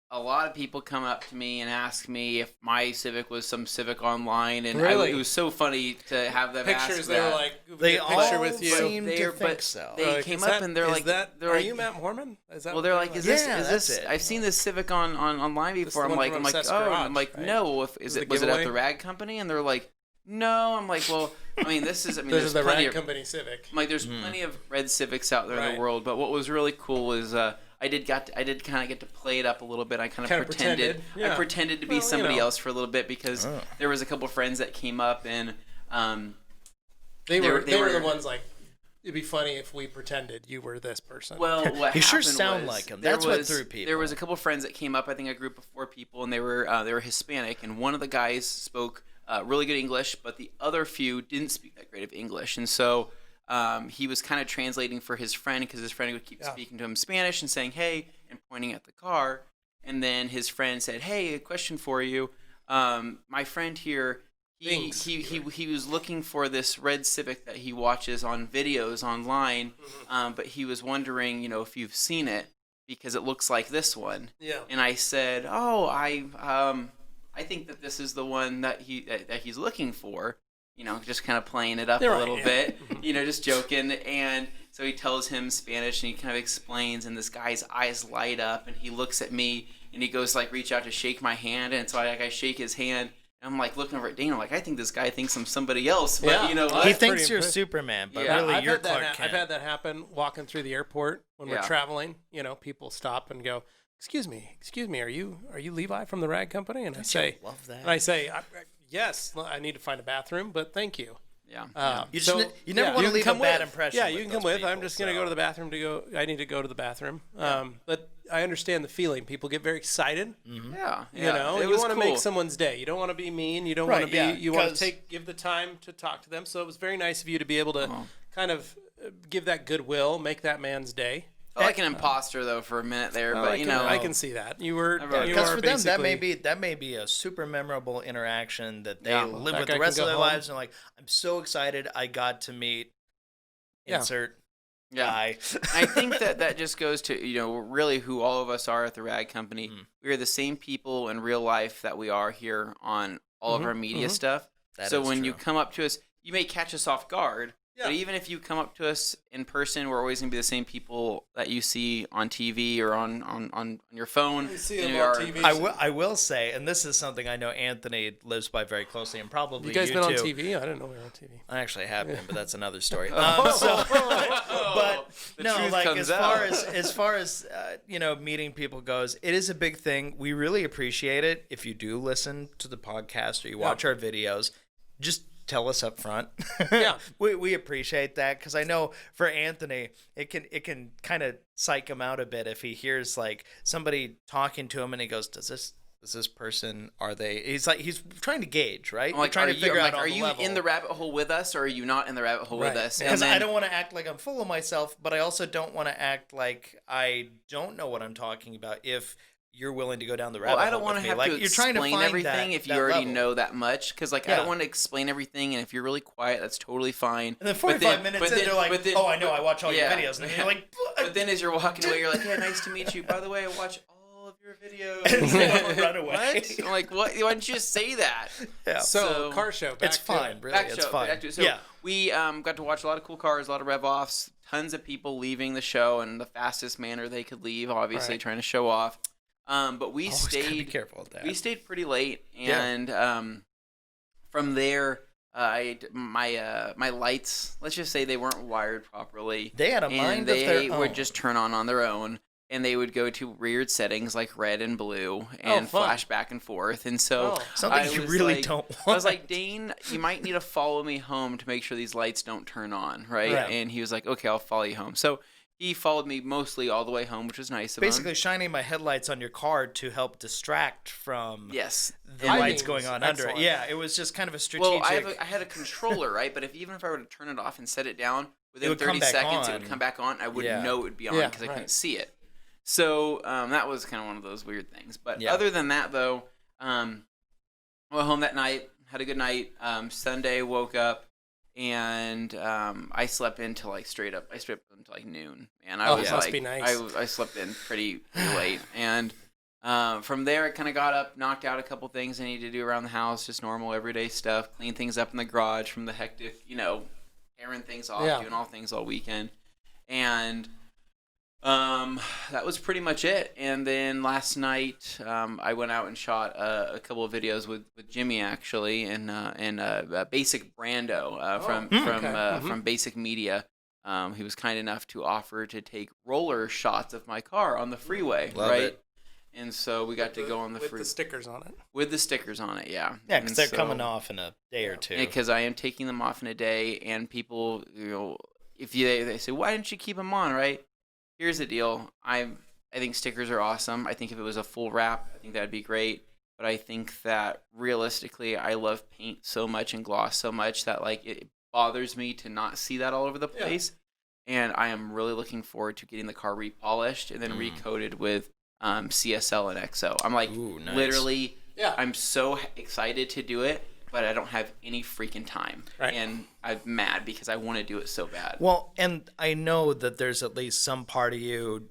a lot of people come up to me and ask me if my Civic was some Civic online, and Really? it was so funny to have them ask pictures. that. They were like, They "Get a picture all with you." seem They to are- think but so. they Like, came is up that- and they're is like, that, they're "Are like- you Matt Mormon?" Is that Well, what they're like, doing? is this? Yeah, is that's this? it. I've seen this Civic online This before. the I'm one like, from I'm like, Obsessed oh, and Garage, I'm like, right? no. If Was is it it a was it at the giveaway? Rag Company? And they're like, no. I'm like, well, I mean, this is. I mean, This there's is the plenty Rag of. Company Civic. I'm like, there's plenty of red Civics out there in Right. the world, but what was really cool is I did kind of get to play it up a little bit. I kind of Kinda pretended. pretended, yeah. I pretended to be Well, you somebody know. else for a little bit because Oh. there was a couple friends that came up and They They were were- they they were the were- ones like, it'd be funny if we pretended you were this person. well, what You sure happened sound was like 'em. there That's what was- threw people. There was a couple friends that came up. I think a group of 4 people, and they were Hispanic, and one of the guys spoke really good English, but the other few didn't speak that great of English, and so he was kind of translating for his friend because his friend would keep Yeah. speaking to him in Spanish and saying hey and pointing at the car, and then his friend said, hey, a question for you. My friend here. Thanks. He was looking for this red Civic that he watches on videos online, but he was wondering, if you've seen it because it looks like this one. yeah. And I said, oh, I think that this is the one that he's looking for. Just kind of playing it up You're a right, little yeah. bit, just joking. And so he tells him Spanish and he kind of explains, and this guy's eyes light up and he looks at me and he goes like reach out to shake my hand, and so I shake his hand. And I'm like looking over at Dana, like I think this guy thinks I'm somebody else, but Yeah. you know Well, what? He That's thinks pretty you're impressive. Superman, but Yeah, really I've you're had that Clark I've Kent. had that happen walking through the airport when we're Yeah. traveling. People stop and go, excuse me, are you Levi from the Rag Company? And I say, love that. yes, I need to find a bathroom, but thank you. Yeah. You just you never wanna you can leave a come bad with. impression Yeah, with you can those come with. I'm people, just going to go so. to the bathroom I need to go to the bathroom. But I understand the feeling. People get very excited. Yeah. You know, it you was want to cool. make someone's day. You don't want to be mean. You don't Right, want to be. yeah, you want 'cause- to give the time to talk to them. So it was very nice of you to be able to kind of give that goodwill, make that man's day. Felt like an imposter though for a minute there, but I can see that you were. Because for them, that may be a super memorable interaction that they live with the rest of their lives. And like, I'm so excited I got to meet insert guy. I think that just goes to really who all of us are at the Rag Company. We are the same people in real life that we are here on all of our media stuff. So when you come up to us, you may catch us off guard. Yeah. But even if you come up to us in person, we're always going to be the same people that you see on TV or on your phone. We see them on TV. I will say, and this is something I know Anthony lives by very closely, and probably you guys been too. on TV? I didn't know we were on TV. I actually have been, but that's another story. As far as meeting people goes, it is a big thing. We really appreciate it. If you do listen to the podcast or you watch our videos, just tell us up front. we appreciate that, because I know for Anthony it can kind of psych him out a bit if he hears like somebody talking to him and he goes, does this person, he's trying to gauge, right? I'm like, trying to figure out are you in the rabbit hole with us, or are you not in the rabbit hole with us? Because I don't want to act like I'm full of myself, but I also don't want to act like I don't know what I'm talking about if you're willing to go down the rabbit hole. I don't want to have to explain everything if you already know that much, because I don't want to explain everything, and if you're really quiet, that's totally fine. And then 45 minutes in, they're like, I know, I watch all your videos. And you're like... But then as you're walking away, you're like, yeah, nice to meet you. By the way, I watch all of your videos. And run away. What? I'm like, what? Why didn't you just say that? Yeah. So car show. It's fine, really. It's fine. So we got to watch a lot of cool cars, a lot of rev-offs, tons of people leaving the show in the fastest manner they could leave, obviously trying to show off. But we stayed. Be careful with that. We stayed pretty late, and from there, my lights. Let's just say they weren't wired properly. They had a mind of their own. They would just turn on their own, and they would go to weird settings like red and blue and flash back and forth. And so something you really don't want. I was like, Dane, you might need to follow me home to make sure these lights don't turn on, right? And he was like, okay, I'll follow you home. So he followed me mostly all the way home, which was nice of him. Basically shining my headlights on your car to help distract from the lights lights going on under it. Yeah, it was just kind of a strategic... Well, I had a controller, right? But even if I were to turn it off and set it down, within 30 seconds it would come back on. I wouldn't know it would be on because I couldn't see it. So that was kind of one of those weird things. But other than that, though, I went home that night, had a good night. Sunday, woke up. And I slept in till straight up until noon. And I was must be nice. I slept in pretty late. And from there, I kind of got up, knocked out a couple things I needed to do around the house, just normal everyday stuff, clean things up in the garage from the hectic, airing things off, doing all things all weekend. And that was pretty much it. And then last night, I went out and shot a couple of videos with Jimmy actually, and Basic Brando from Basic Media. He was kind enough to offer to take roller shots of my car on the freeway, Love it. And so we got to go on the with the stickers on it. With the stickers on it, yeah. Yeah, because they're coming off in a day or two. Because I am taking them off in a day, and people, if they say, why didn't you keep them on, right? Here's the deal. I think stickers are awesome. I think if it was a full wrap, I think that would be great. But I think that realistically, I love paint so much and gloss so much that it bothers me to not see that all over the place. Yeah. And I am really looking forward to getting the car repolished and then recoated with CSL and XO. I'm ooh, nice. Literally, I'm so excited to do it. But I don't have any freaking time. Right. And I'm mad because I want to do it so bad. Well, and I know that there's at least some part of you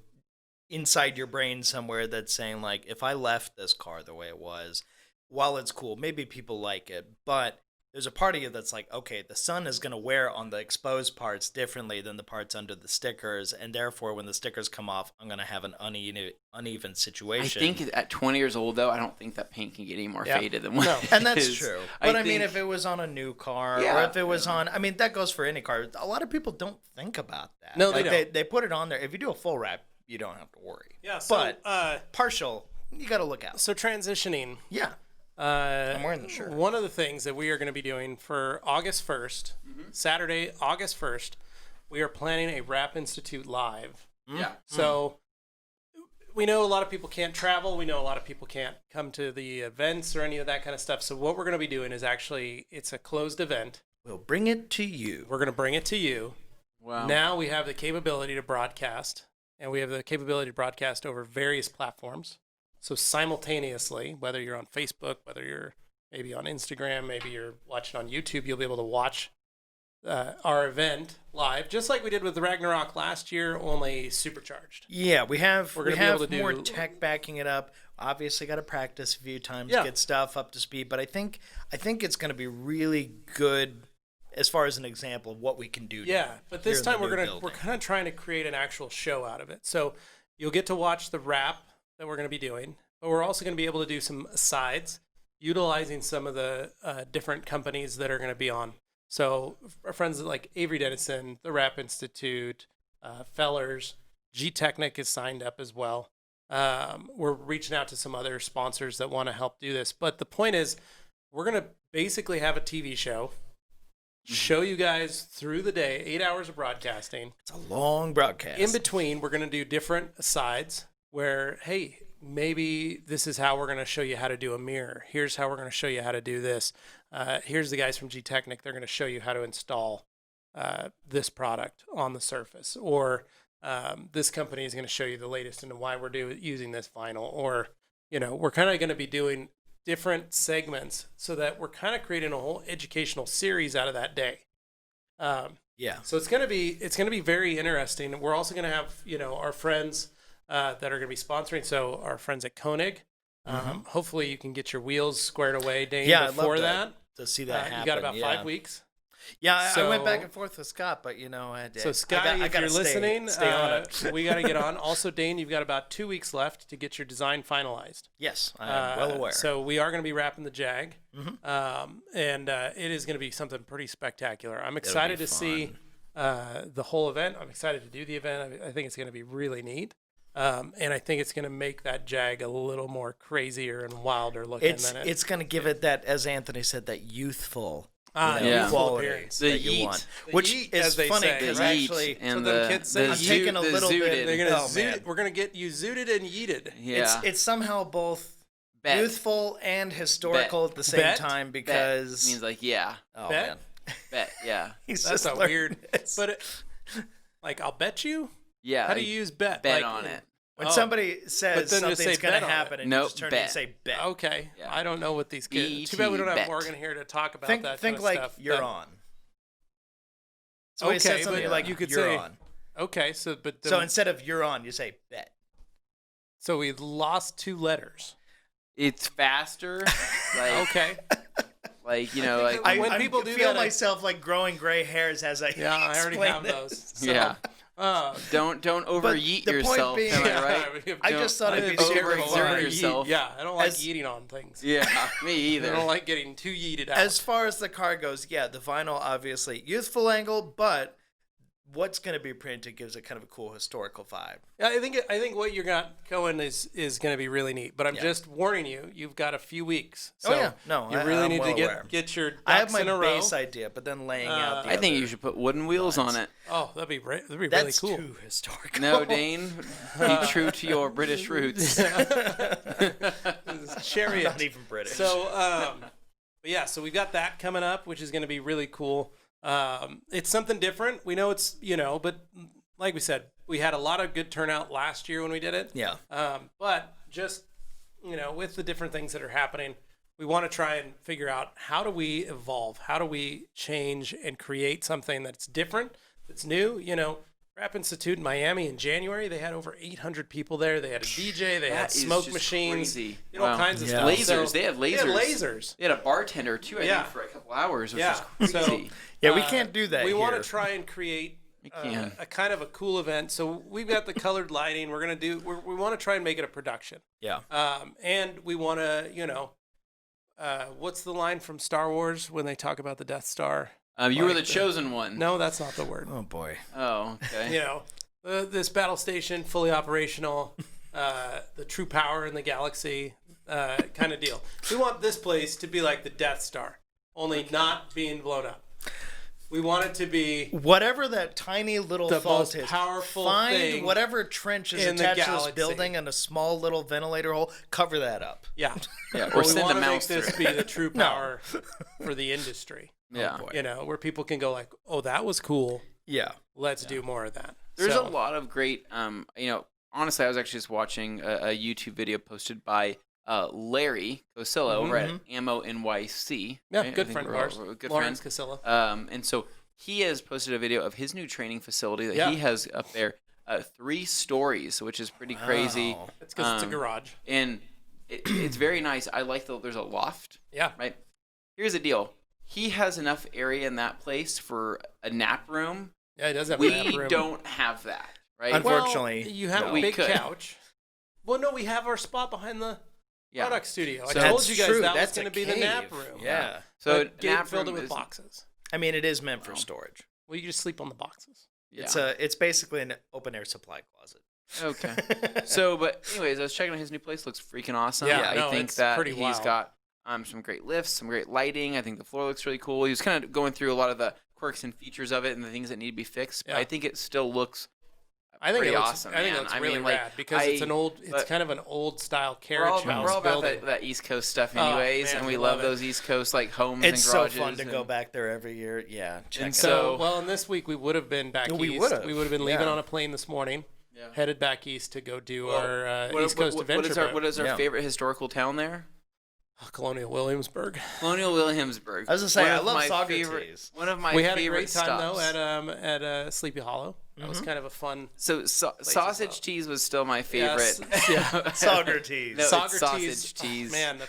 inside your brain somewhere that's saying, if I left this car the way it was, while it's cool, maybe people like it, but there's a part of you that's like, okay, the sun is going to wear on the exposed parts differently than the parts under the stickers, and therefore when the stickers come off, I'm going to have an uneven situation. I think at 20 years old, though, I don't think that paint can get any more faded than what it and that's is. True. But I mean, if it was on a new car, or if it was on, that goes for any car. A lot of people don't think about that. No, they don't. They put it on there. If you do a full wrap, you don't have to worry. Yeah, so, but partial, you got to look out. So transitioning. Yeah. I'm wearing the shirt. One of the things that we are going to be doing for August 1st, Saturday, August 1st, we are planning a Rap Institute live. Yeah. So we know a lot of people can't travel. We know a lot of people can't come to the events or any of that kind of stuff. So what we're going to be doing is it's a closed event. We'll bring it to you. We're going to bring it to you. Wow. Now we have the capability to broadcast, and we have the capability to broadcast over various platforms. So simultaneously, whether you're on Facebook, whether you're maybe on Instagram, maybe you're watching on YouTube, you'll be able to watch our event live, just like we did with the Ragnarok last year, only supercharged. Yeah, we have more do tech backing it up. Obviously, got to practice a few times, Yeah. get stuff up to speed. But I think it's going to be really good as far as an example of what we can do. Yeah, but this here in time the we're new building. kind of trying to create an actual show out of it. So you'll get to watch the wrap that we're going to be doing, but we're also going to be able to do some asides, utilizing some of the different companies that are going to be on. So our friends like Avery Dennison, the Rap Institute, Fellers, G-Technic is signed up as well. We're reaching out to some other sponsors that want to help do this. But the point is, we're going to basically have a TV show, show you guys through the day, 8 hours of broadcasting. It's a long broadcast. In between, we're going to do different asides where, hey, maybe this is how we're going to show you how to do a mirror. Here's how we're going to show you how to do this. Here's the guys from G-Technic. They're going to show you how to install this product on the Surface. Or this company is going to show you the latest into why we're using this vinyl. Or, we're kind of going to be doing different segments so that we're kind of creating a whole educational series out of that day. Yeah. So it's going to be very interesting. We're also going to have, our friends that are going to be sponsoring. So our friends at Koenig. Hopefully you can get your wheels squared away, Dane, before I'd love that. to see that happen. You got about 5 weeks. Yeah, I went So- back and forth with Scott, but So Scott, if you're listening, stay on it. we got to get on. Also, Dane, you've got about 2 weeks left to get your design finalized. Yes, I am well aware. So we are going to be wrapping the Jag, and it is going to be something pretty spectacular. I'm excited to see the whole event. I'm excited to do the event. I think it's going to be really neat. And I think it's going to make that Jag a little more crazier and wilder looking than it. It's going to give it that, as Anthony said, that youthful Yeah. quality appearance. that The you yeet. want. The Which yeet, is as they funny say, because The yeet actually, and so them the, kids say, the I'm zoot- taking a the little bit- zooted. They're gonna Oh, man. we're gonna get you zooted and yeeted. Yeah. it's somehow both Bet. youthful and historical at the same Bet. time Bet because means like yeah. oh Bet? man, Bet. Yeah. he's That's just a learned weird. this. But like, I'll bet you. Yeah. How do you use bet? bet Like, on it? when Oh. somebody But says then just something's say going to bet on it. happen, and Nope, you just turn bet. and say bet. Okay, Yeah. I don't know what these kids. Too bad we don't have bet. Morgan here to talk about Think that. think kind of like stuff. you're But- on. So he said Okay, something but like you could you're say- on. Okay, so but So instead of you're on, you say bet. so we lost 2 letters. It's faster. Like Okay. like I think like that when people do feel that, I- myself like growing gray hairs as I Yeah, I already explain have this. those. So, yeah. Uh, Don't overeat the point yourself. being- Am I yeah, right? I just thought it'd be Don't super overexert fun. yourself. Yeah, I don't like As- eating on things. Yeah, me I either. don't like getting too yeeted out. As far as the car goes, yeah, the vinyl obviously youthful angle, but what's going to be printed gives it kind of a cool historical vibe. Yeah, I think what you got going is going to be really neat. But I'm Yeah. just warning you, you've got a few weeks. So Oh, yeah. No, you I- really I'm need well to aware. get your ducks I have my in a row. base idea, but then laying out the I think other- you should put wooden wheels on it. Oh, that'd be really That's cool. too historical. No, Dane, be true to your British roots. Chariot. Not even British. So, but yeah, so we've got that coming up, which is going to be really cool. It's something different. We know it's, but like we said, we had a lot of good turnout last year when we did it. yeah. But just, with the different things that are happening, we want to try and figure out how do we evolve? How do we change and create something that's different, that's new? Rap Institute in Miami in January, they had over 800 people there. They had a DJ, they had That is smoke just machines, crazy. all Wow. kinds of Yeah. stuff. Lasers. So- They had They had lasers. lasers. They had a bartender too, I Yeah. think, for a couple hours, which Yeah. was So- crazy. Yeah, we can't do that We here. want to try and create can. a kind of a cool event. So we've got the colored lighting. We're gonna we want to try and make it a production. Yeah. And we want to, what's the line from Star Wars when they talk about the Death Star? You were the Like the- chosen one. No, that's not the word. Oh boy. Oh, okay. This battle station fully operational, the true power in the galaxy, kind of deal. We want this place to be like the Death Star, only not being blown up. We want it to be Whatever that tiny little the fault most is, powerful find thing whatever trench is in the attached to this galaxy. building and a small little ventilator hole. Cover that up. yeah. Yeah, But or we send a want to make mouse this through. be the true power for the industry. Yeah. Oh, boy. Where people can go like, oh, that was cool. Yeah. let's do more of that. There's a lot of great, honestly, I was actually just watching a YouTube video posted by Larry Cosillo over at Ammo NYC. Yeah, right? good friend of ours. Good Lawrence friend. Cosillo. And so he has posted a video of his new training facility that he has up there. 3 stories, which is pretty crazy. Wow. It's because it's a garage. And it's very nice. I like there's a loft. Yeah. Right? Here's the deal. He has enough area in that place for a nap room. Yeah, he does have a nap room. We don't have that, right? Unfortunately, well, you have a big couch. Well, no, we have our spot behind the product studio. So I told you guys true. that That's was going to a be the nap cave. room. Yeah. So Gabe nap filled it room with is, boxes. I mean, it is meant for storage. Well, you just sleep on the boxes. Yeah. It's basically an open air supply closet. Okay. So, but anyways, I was checking out his new place. Looks freaking awesome. Yeah, I think it's that pretty he's wild. got some great lifts, some great lighting. I think the floor looks really cool. He was kind of going through a lot of the quirks and features of it and the things that need to be fixed. But Yeah. I think it still looks I think pretty it looks awesome. I think it man. looks I really mean, like, rad because it's kind of an old style carriage we're house all about building. that East Coast stuff, Oh, anyways, man, and we we love love it. those East Coast like homes It's and so garages. fun to go back there every year. Yeah, check And it so- out. Well, and this week we would have been back We east. would've, We would have been leaving yeah. on a plane this morning, Yeah. headed back east to go do our What- East Coast what- adventure. what is our Yeah. favorite historical town there? Colonial Williamsburg. Colonial Williamsburg. I was gonna say, One I of love my Socrates. one of my We had a favorite great time stops. though at Sleepy Hollow. That was kind of a fun. So as sausage well. cheese was still my favorite. Yeah. Socrates. No, it's Socrates, sausage cheese. Man,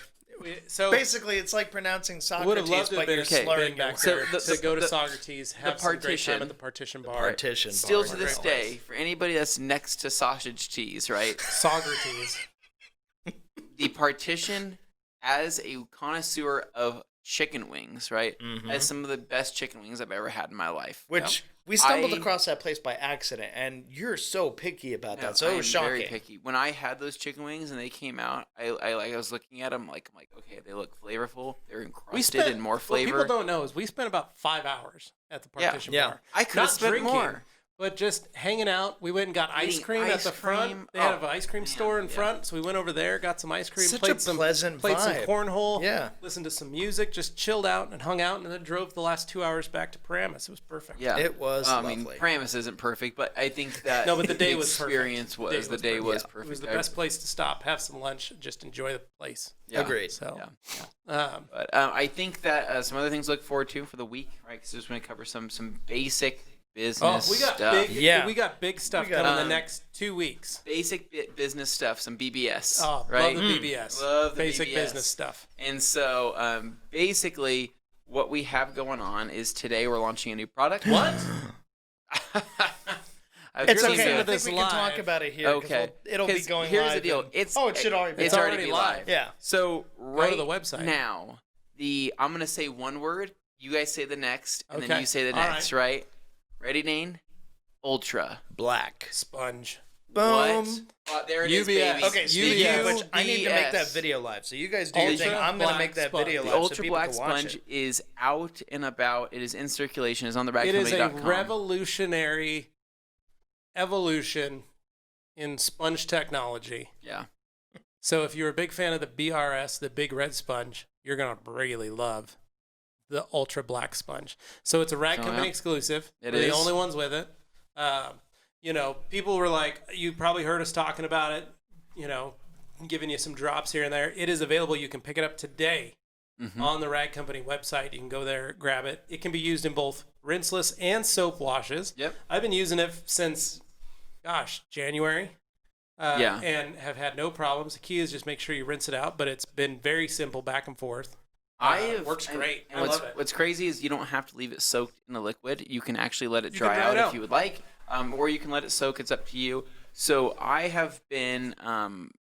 so Basically, it's like pronouncing would have Socrates, loved to but have been you're okay. slurring been back your there So to go to the- Socrates, have some great partition. time at the partition bar. partition. Still bar. to this Great day, for anybody that's next to sausage cheese, right? Socrates. The partition, as a connoisseur of chicken wings, right, has some of the best chicken wings I've ever had in my life. Which we stumbled I- across that place by accident, and you're so picky about No, that. So it I was am shocking. very picky. When I had those chicken wings and they came out, I was looking at them I'm like, okay, they look flavorful. They're encrusted in more flavor. What people don't know is we spent about 5 hours at the partition Yeah. bar. I could have Not spent drinking, more. but just hanging out. We went and got ice Eating cream at ice the front. cream. They had Oh, an ice cream man, store in yeah. front, so we went over there, got some ice cream, Such played a some pleasant played some vibe. cornhole, Yeah. listened to some music, just chilled out and hung out, and then drove the last 2 hours back to Paramus. It was perfect. Yeah, It was I mean, lovely. Paramus isn't perfect, but I think that No, but the day was perfect. experience was the day was Yeah. perfect. It was the best place to stop, have some lunch, just enjoy the place. Yeah. Agreed. So, Yeah. But I think that some other things to look forward to for the week, right? Because we're just going to cover some basic business we got stuff. big. Yeah. We got big stuff We got, coming the next 2 weeks. Basic business stuff, some BBS. Oh, right? love the BBS. Love the Basic BBS. business stuff. And so basically, what we have going on is today we're launching a new product. What? It's You're okay. listening I to think this we can live. talk about it here. 'cause Okay. it'll be 'Cause going here's live. the deal. and- It's it should already be. It's already already live. live. Yeah. So Go right to the website. now, I'm gonna say one word. You guys say the next, and then Okay. you say the All next, right? Ready, Dane? Ultra. Black. Sponge. Boom. What? There it is, UBS. baby. Okay, speaking of which, I need to make that UBS. video live. So you guys do your Ultra thing. I'm gonna Black make that Sponge. video The live so Ultra people Black can watch Sponge it. is out and about. It is in circulation. It's on the It is a ragcompany.com. revolutionary evolution in sponge technology. Yeah. So if you're a big fan of the BRS, the Big Red Sponge, you're gonna really love the Ultra Black Sponge. So it's a Rag Oh, Company yeah. exclusive. It We're the is. only ones with it. People were like, you probably heard us talking about it. Giving you some drops here and there. It is available. You can pick it up today on the Rag Company website. You can go there, grab it. It can be used in both rinseless and soap washes. Yep. I've been using it since, January. Yeah. And have had no problems. The key is just make sure you rinse it out, but it's been very simple back and forth. Works great. I what's, love it. What's crazy is you don't have to leave it soaked in the liquid. You can actually let it You can dry dry out it if out. you would like, or you can let it soak. It's up to you. So I have been,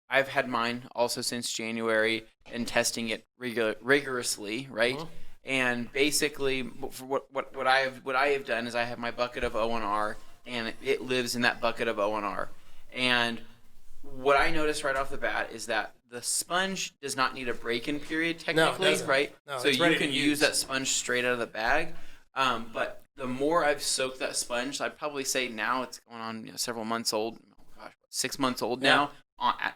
I've had mine also since January and testing it rigorously, right? Uh-huh. And basically, for what I have done is I have my bucket of O&R, and it lives in that bucket of O&R. And what I noticed right off the bat is that the sponge does not need a break-in period technically, doesn't. right? No, So it's you ready to can use. use that sponge straight out of the bag. But the more I've soaked that sponge, I'd probably say now it's going on several months old. Oh gosh, 6 months old now,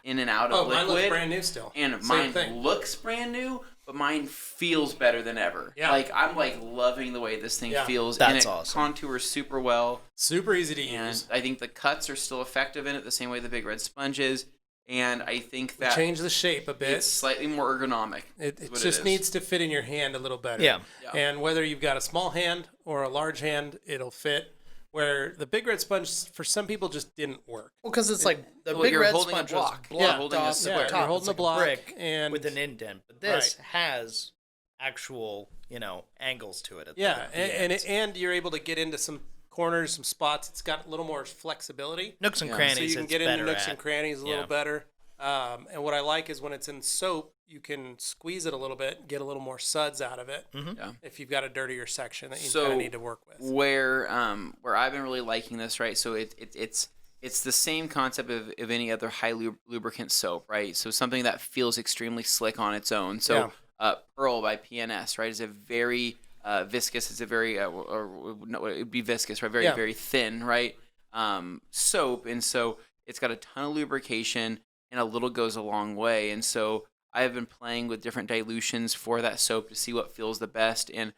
in and out of Mine looks liquid. brand new still. And Same mine thing. looks brand new, but mine feels better than ever. Yeah. Like I'm like loving the way this thing feels. That's and it awesome. Contours super well. Super easy to And use. I think the cuts are still effective in it the same way the Big Red Sponge is. And I think that Change the shape a bit. it's slightly more ergonomic. It is just it needs to fit in your hand a little better. Yeah. And whether you've got a small hand or a large hand, it'll fit. Where the Big Red Sponge, for some people, just didn't work. Well, because it's like the Well, Big you're Red holding a Sponge block. was Yeah, blocked holding a off square. the Yeah, top. you're holding It's a like block brick and with an indent, but this has actual, angles to it. At Yeah, the and ends. and you're able to get into some corners, some spots. It's got a little more flexibility. nooks and Yeah. crannies. So you can it's get into better nooks at. and crannies a little Yeah. better. And what I like is when it's in soap, you can squeeze it a little bit, get a little more suds out of it. Yeah. If you've got a dirtier section that you So, kind of need to work with. Where I've been really liking this, right? So it's the same concept of any other high lubricant soap, right? So something that feels extremely slick on its own. So Pearl by PNS, right, is a very viscous. It's a very no, it would be viscous, right? Very very thin, right? Soap, and so it's got a ton of lubrication, and a little goes a long way. And so I have been playing with different dilutions for that soap to see what feels the best. And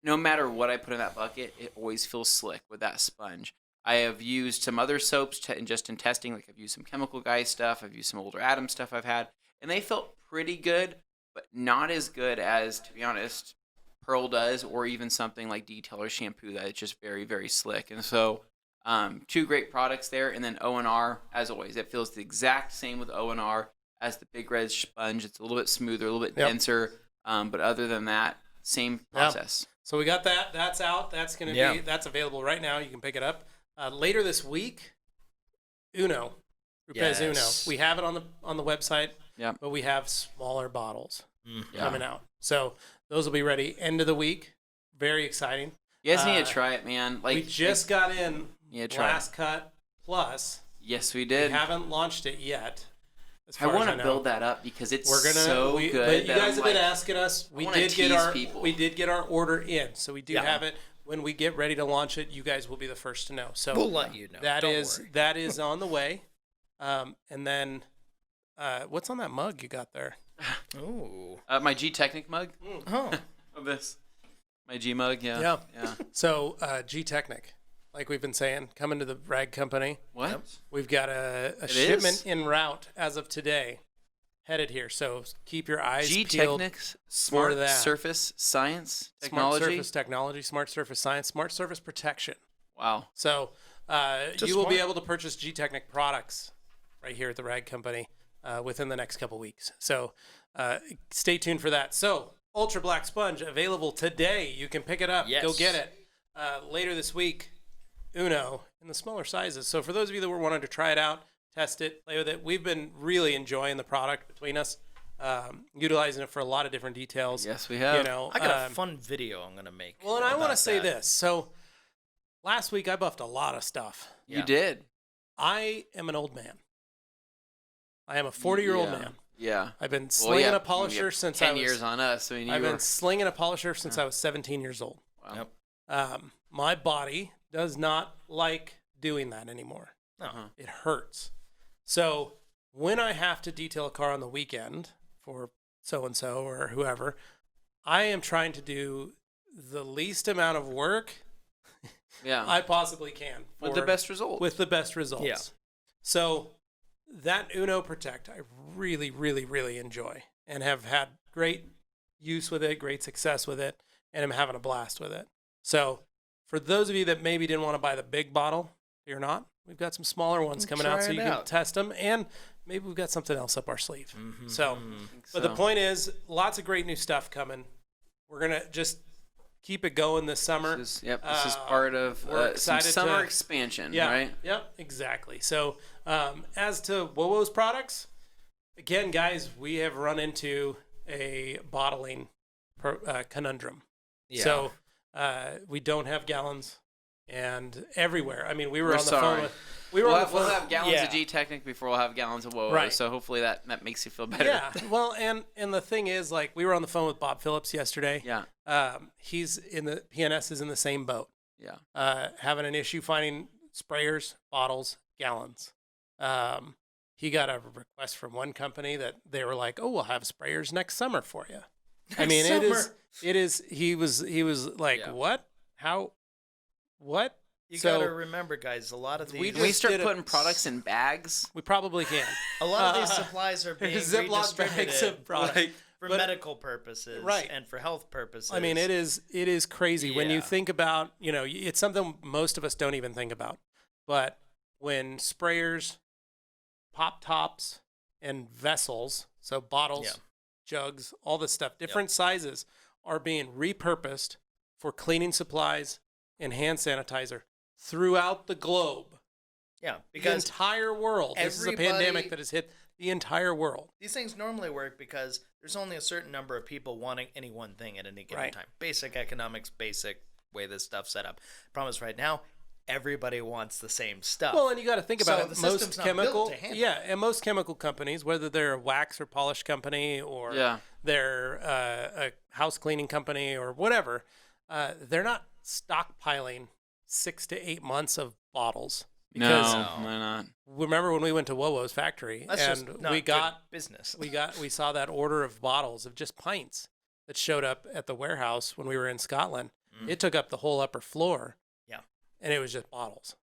no matter what I put in that bucket, it always feels slick with that sponge. I have used some other soaps just in testing, like I've used some Chemical Guy stuff, I've used some older Adam stuff I've had, and they felt pretty good, but not as good as, to be honest, Pearl does, or even something like Detailer shampoo that is just very, very slick. And so, two great products there, and then O&R, as always, it feels the exact same with O&R as the Big Red Sponge. It's a little bit smoother, a little bit denser, but other than that, same process. So we got that. That's out. That's going to be. That's available right now. You can pick it up later this week. Uno, Rupes Uno. We have it on the website. Yeah. But we have smaller bottles Yeah. coming out. So those will be ready end of the week. Very exciting. You guys need to try it, man. Like we just got in try it. Last Cut Plus. Yes, we We did. haven't launched it yet. I want to build that up because it's We're gonna, so good. But you that guys I'm have been like, asking us. I wanna tease people. We did get our order in, so we do have it. When we get ready to launch it, you guys will be the first to know. So We'll let you know. That Don't is worry. that is on the way. And then, what's on that mug you got there? Ooh. my G Technic mug Oh. of this. My G mug, yeah. Yeah. So G Technic, like we've been saying, coming to the Rag Company. What? We've got a It shipment is? en route as of today, headed here. So keep your eyes G peeled. Technic's Smart that. Surface Science Smart Technology. Surface Technology, Smart Surface Science, Smart Surface Protection. Wow. So Just you will be smart. able to purchase G Technic products right here at the Rag Company within the next couple weeks. So stay tuned for that. So Ultra Black Sponge available today. You can pick it up. Yes. Go get it. Later this week, Uno in the smaller sizes. So for those of you that were wanting to try it out, test it, play with it, we've been really enjoying the product between us, utilizing it for a lot of different details. Yes, we have. You know, I got a fun video I'm gonna make. well, and I want to about say that. this. So last week I buffed a lot of stuff. You did. I am an old man. I am a 40-year-old Yeah. man. Yeah. I've been Well, slinging yeah, a polisher you since 10 I was. years on us. I mean, I've you were. been slinging a polisher since I was 17 years old. Wow. Yep. My body does not like doing that anymore. Uh-huh. It hurts. So when I have to detail a car on the weekend for so and so or whoever, I am trying to do the least amount of work Yeah. I possibly can With the for- best result. with the best results. Yeah. So that Uno Protect, I really, really, really enjoy and have had great use with it, great success with it, and I'm having a blast with it. So for those of you that maybe didn't want to buy the big bottle, you're not. We've got some smaller ones coming out Try so it you can out. test them, and maybe we've got something else up our sleeve. Mm-hmm. So, but the point is, lots of great new stuff coming. We're gonna just keep it going this summer. This is part of we're some excited summer to- expansion, Yeah. right? Yep. Exactly. So, as to WoWo's products, again, guys, we have run into a bottling conundrum. Yeah. So, we don't have gallons, and everywhere. I mean, we were We're on the sorry. phone with. We were We'll on have, the phone. we'll have gallons Yeah. of G Technic before we'll have gallons of WoW. Right. So hopefully that makes you feel better. Yeah. Well, and the thing is, like, we were on the phone with Bob Phillips yesterday. Yeah. He's in the PNS is in the same boat. Yeah. Having an issue finding sprayers, bottles, gallons. he got a request from one company that they were like, "Oh, we'll have sprayers next summer for you." I mean, it is. He was like, Yeah. "What? How? What?" You So, gotta remember, guys. A lot of these, Can we just start did a- putting products in bags? We probably can. a lot of these supplies are being Ziploc bags redistributed of product. for but- medical purposes, Right. and for health purposes. I mean, it is crazy when you Yeah. think about, it's something most of us don't even think about. But when sprayers, pop tops, and vessels, so bottles, Yeah. jugs, all this stuff, different sizes are being repurposed for cleaning supplies and hand sanitizer throughout the globe. Yeah, The because entire world. This is a everybody- pandemic that has hit the entire world. these things normally work because there's only a certain number of people wanting any one thing at any given Right. time. Basic economics, basic way this stuff's set up. Problem is, right now, everybody wants the same stuff. Well, and you got to think about So it. the system's Most not chemical, built to handle and most chemical companies, whether they're a wax or polish company or Yeah. they're a house cleaning company or whatever, they're not stockpiling 6 to 8 months of bottles. Because No, they're not. remember when we went to Wowo's factory That's and just not we got good business. we saw that order of bottles of just pints that showed up at the warehouse when we were in Scotland. It took up the whole upper floor. Yeah. And it was just bottles.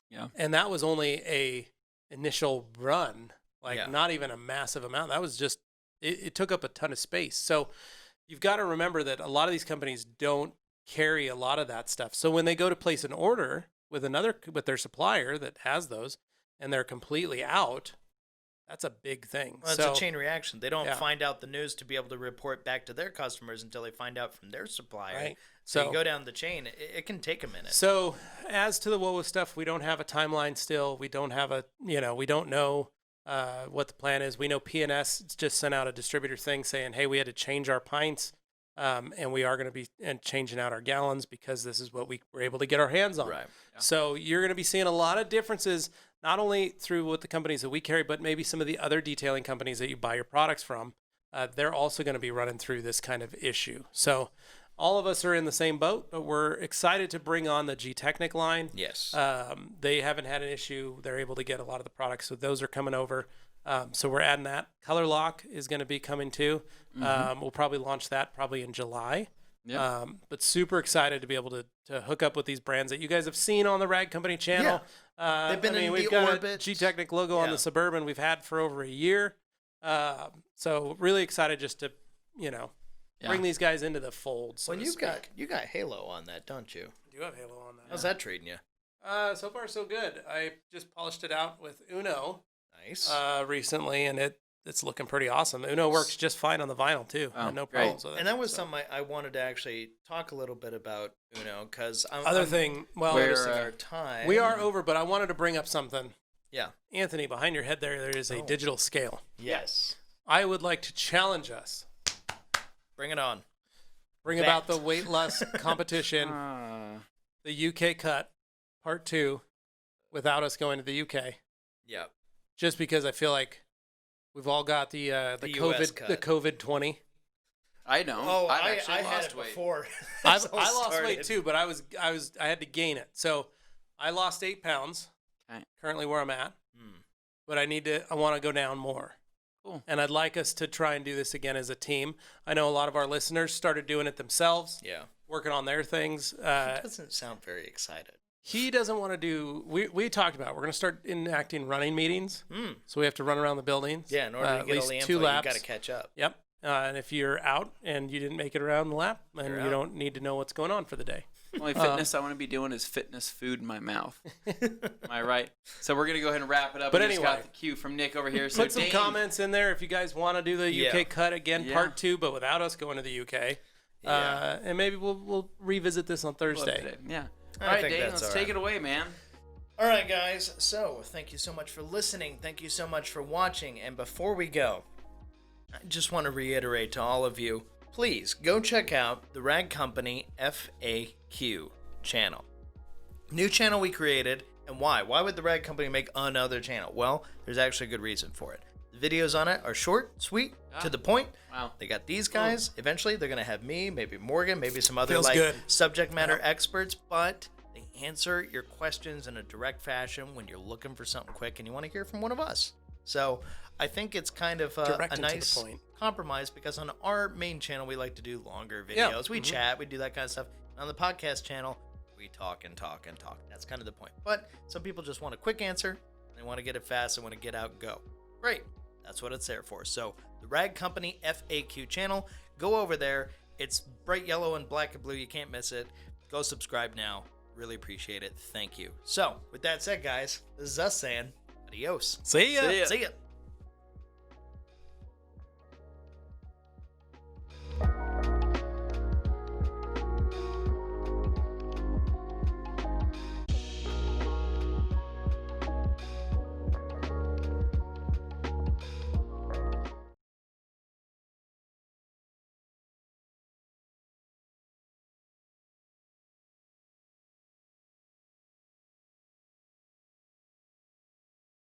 Yeah. And that was only a initial run, like Yeah. not even a massive amount. That was just it took up a ton of space. So you've got to remember that a lot of these companies don't carry a lot of that stuff. So when they go to place an order with their supplier that has those and they're completely out, that's a big thing. Well, it's so a chain reaction. They don't Yeah. find out the news to be able to report back to their customers until they find out from their supplier. Right. So So you go down the chain. It can take a minute. So as to the WOWO stuff, we don't have a timeline still. We don't have we don't know what the plan is. We know P&S just sent out a distributor thing saying, hey, we had to change our pints and we are going to be changing out our gallons because this is what we were able to get our hands on. Right. So you're going to be seeing a lot of differences, not only through what the companies that we carry, but maybe some of the other detailing companies that you buy your products from. They're also going to be running through this kind of issue. So all of us are in the same boat, but we're excited to bring on the G-Technic line. Yes. They haven't had an issue. They're able to get a lot of the products, so those are coming over. So we're adding that. Color Lock is going to be coming too. We'll probably launch that probably in July. Yep. But super excited to be able to hook up with these brands that you guys have seen on the Rag Company channel. They've been in we've the got orbit. a G-Technic logo on Yeah. the Suburban we've had for over a year. So really excited just to, bring these guys into the fold. So Well, to speak. you got Halo on that, don't you? I do have Halo on that. How's that treating you? So far so good. I just polished it out with Uno Nice. recently, and it's looking pretty awesome. Uno works just fine on the vinyl too. Oh, No great. problems with it. And that was So. something I wanted to actually talk a little bit about Uno because Other thing, well, Where, noticing our time. we are over, but I wanted to bring up something. Yeah. Anthony, behind your head there is a digital scale. Yes. I would like to challenge us. Bring it on. Bring Bet. about the weight loss competition, the UK cut, part 2, without us going to the UK. Yeah. Just because I feel like we've all got the US COVID cut. the COVID 20. I know. Oh, I've I actually had lost it weight. before. I this all lost started. weight too, but I had to gain it. So I lost 8 pounds. Okay. Currently where I'm at, Hmm. but I want to go down more. Cool. And I'd like us to try and do this again as a team. I know a lot of our listeners started doing it themselves, Yeah. working on their things. He doesn't sound very excited. He doesn't want to do. We talked about we're going to start enacting running meetings. Hmm. So we have to run around the buildings. Yeah. In order at to get all least the 2 info, you laps. got to catch up. Yep. And if you're out and you didn't make it around the lap, then You're you out. don't need to know what's going on for the day. Only fitness I want to be doing is fitness food in my mouth. Am I right? So we're gonna go ahead and wrap it up. But We just anyway, got the cue from Nick over here. So Put some Dane, comments in there if you guys want to do the UK Yeah. cut again, Yeah. part 2, but without us going to the UK. Yeah. And maybe we'll revisit this on Thursday. Yeah. I All right, think Dane, that's let's all take right. it away, man. All right, guys. So, thank you so much for listening. Thank you so much for watching. And before we go, I just want to reiterate to all of you, please go check out the Rag Company FAQ channel. New channel we created. And why? Why would the Rag Company make another channel? Well, there's actually a good reason for it. The videos on it are short, sweet, to the point. Wow. They got these guys. Eventually, they're going to have me, maybe Morgan, maybe some other Feels like good. subject matter experts, but they answer your questions in a direct fashion when you're looking for something quick and you want to hear from one of us. So I think it's kind of Direct a and to the nice point. compromise, because on our main channel we like to do longer videos. Yeah. We chat, we do that kind of stuff. On the podcast channel, we talk and talk and talk. That's kind of the point. But some people just want a quick answer. They want to get it fast. They want to get out and go. Great. That's what it's there for. So the Rag Company FAQ channel, go over there. It's bright yellow and black and blue. You can't miss it. Go subscribe now. Really appreciate it. Thank you. So with that said, guys, this is us saying adios. See ya. See ya. See ya.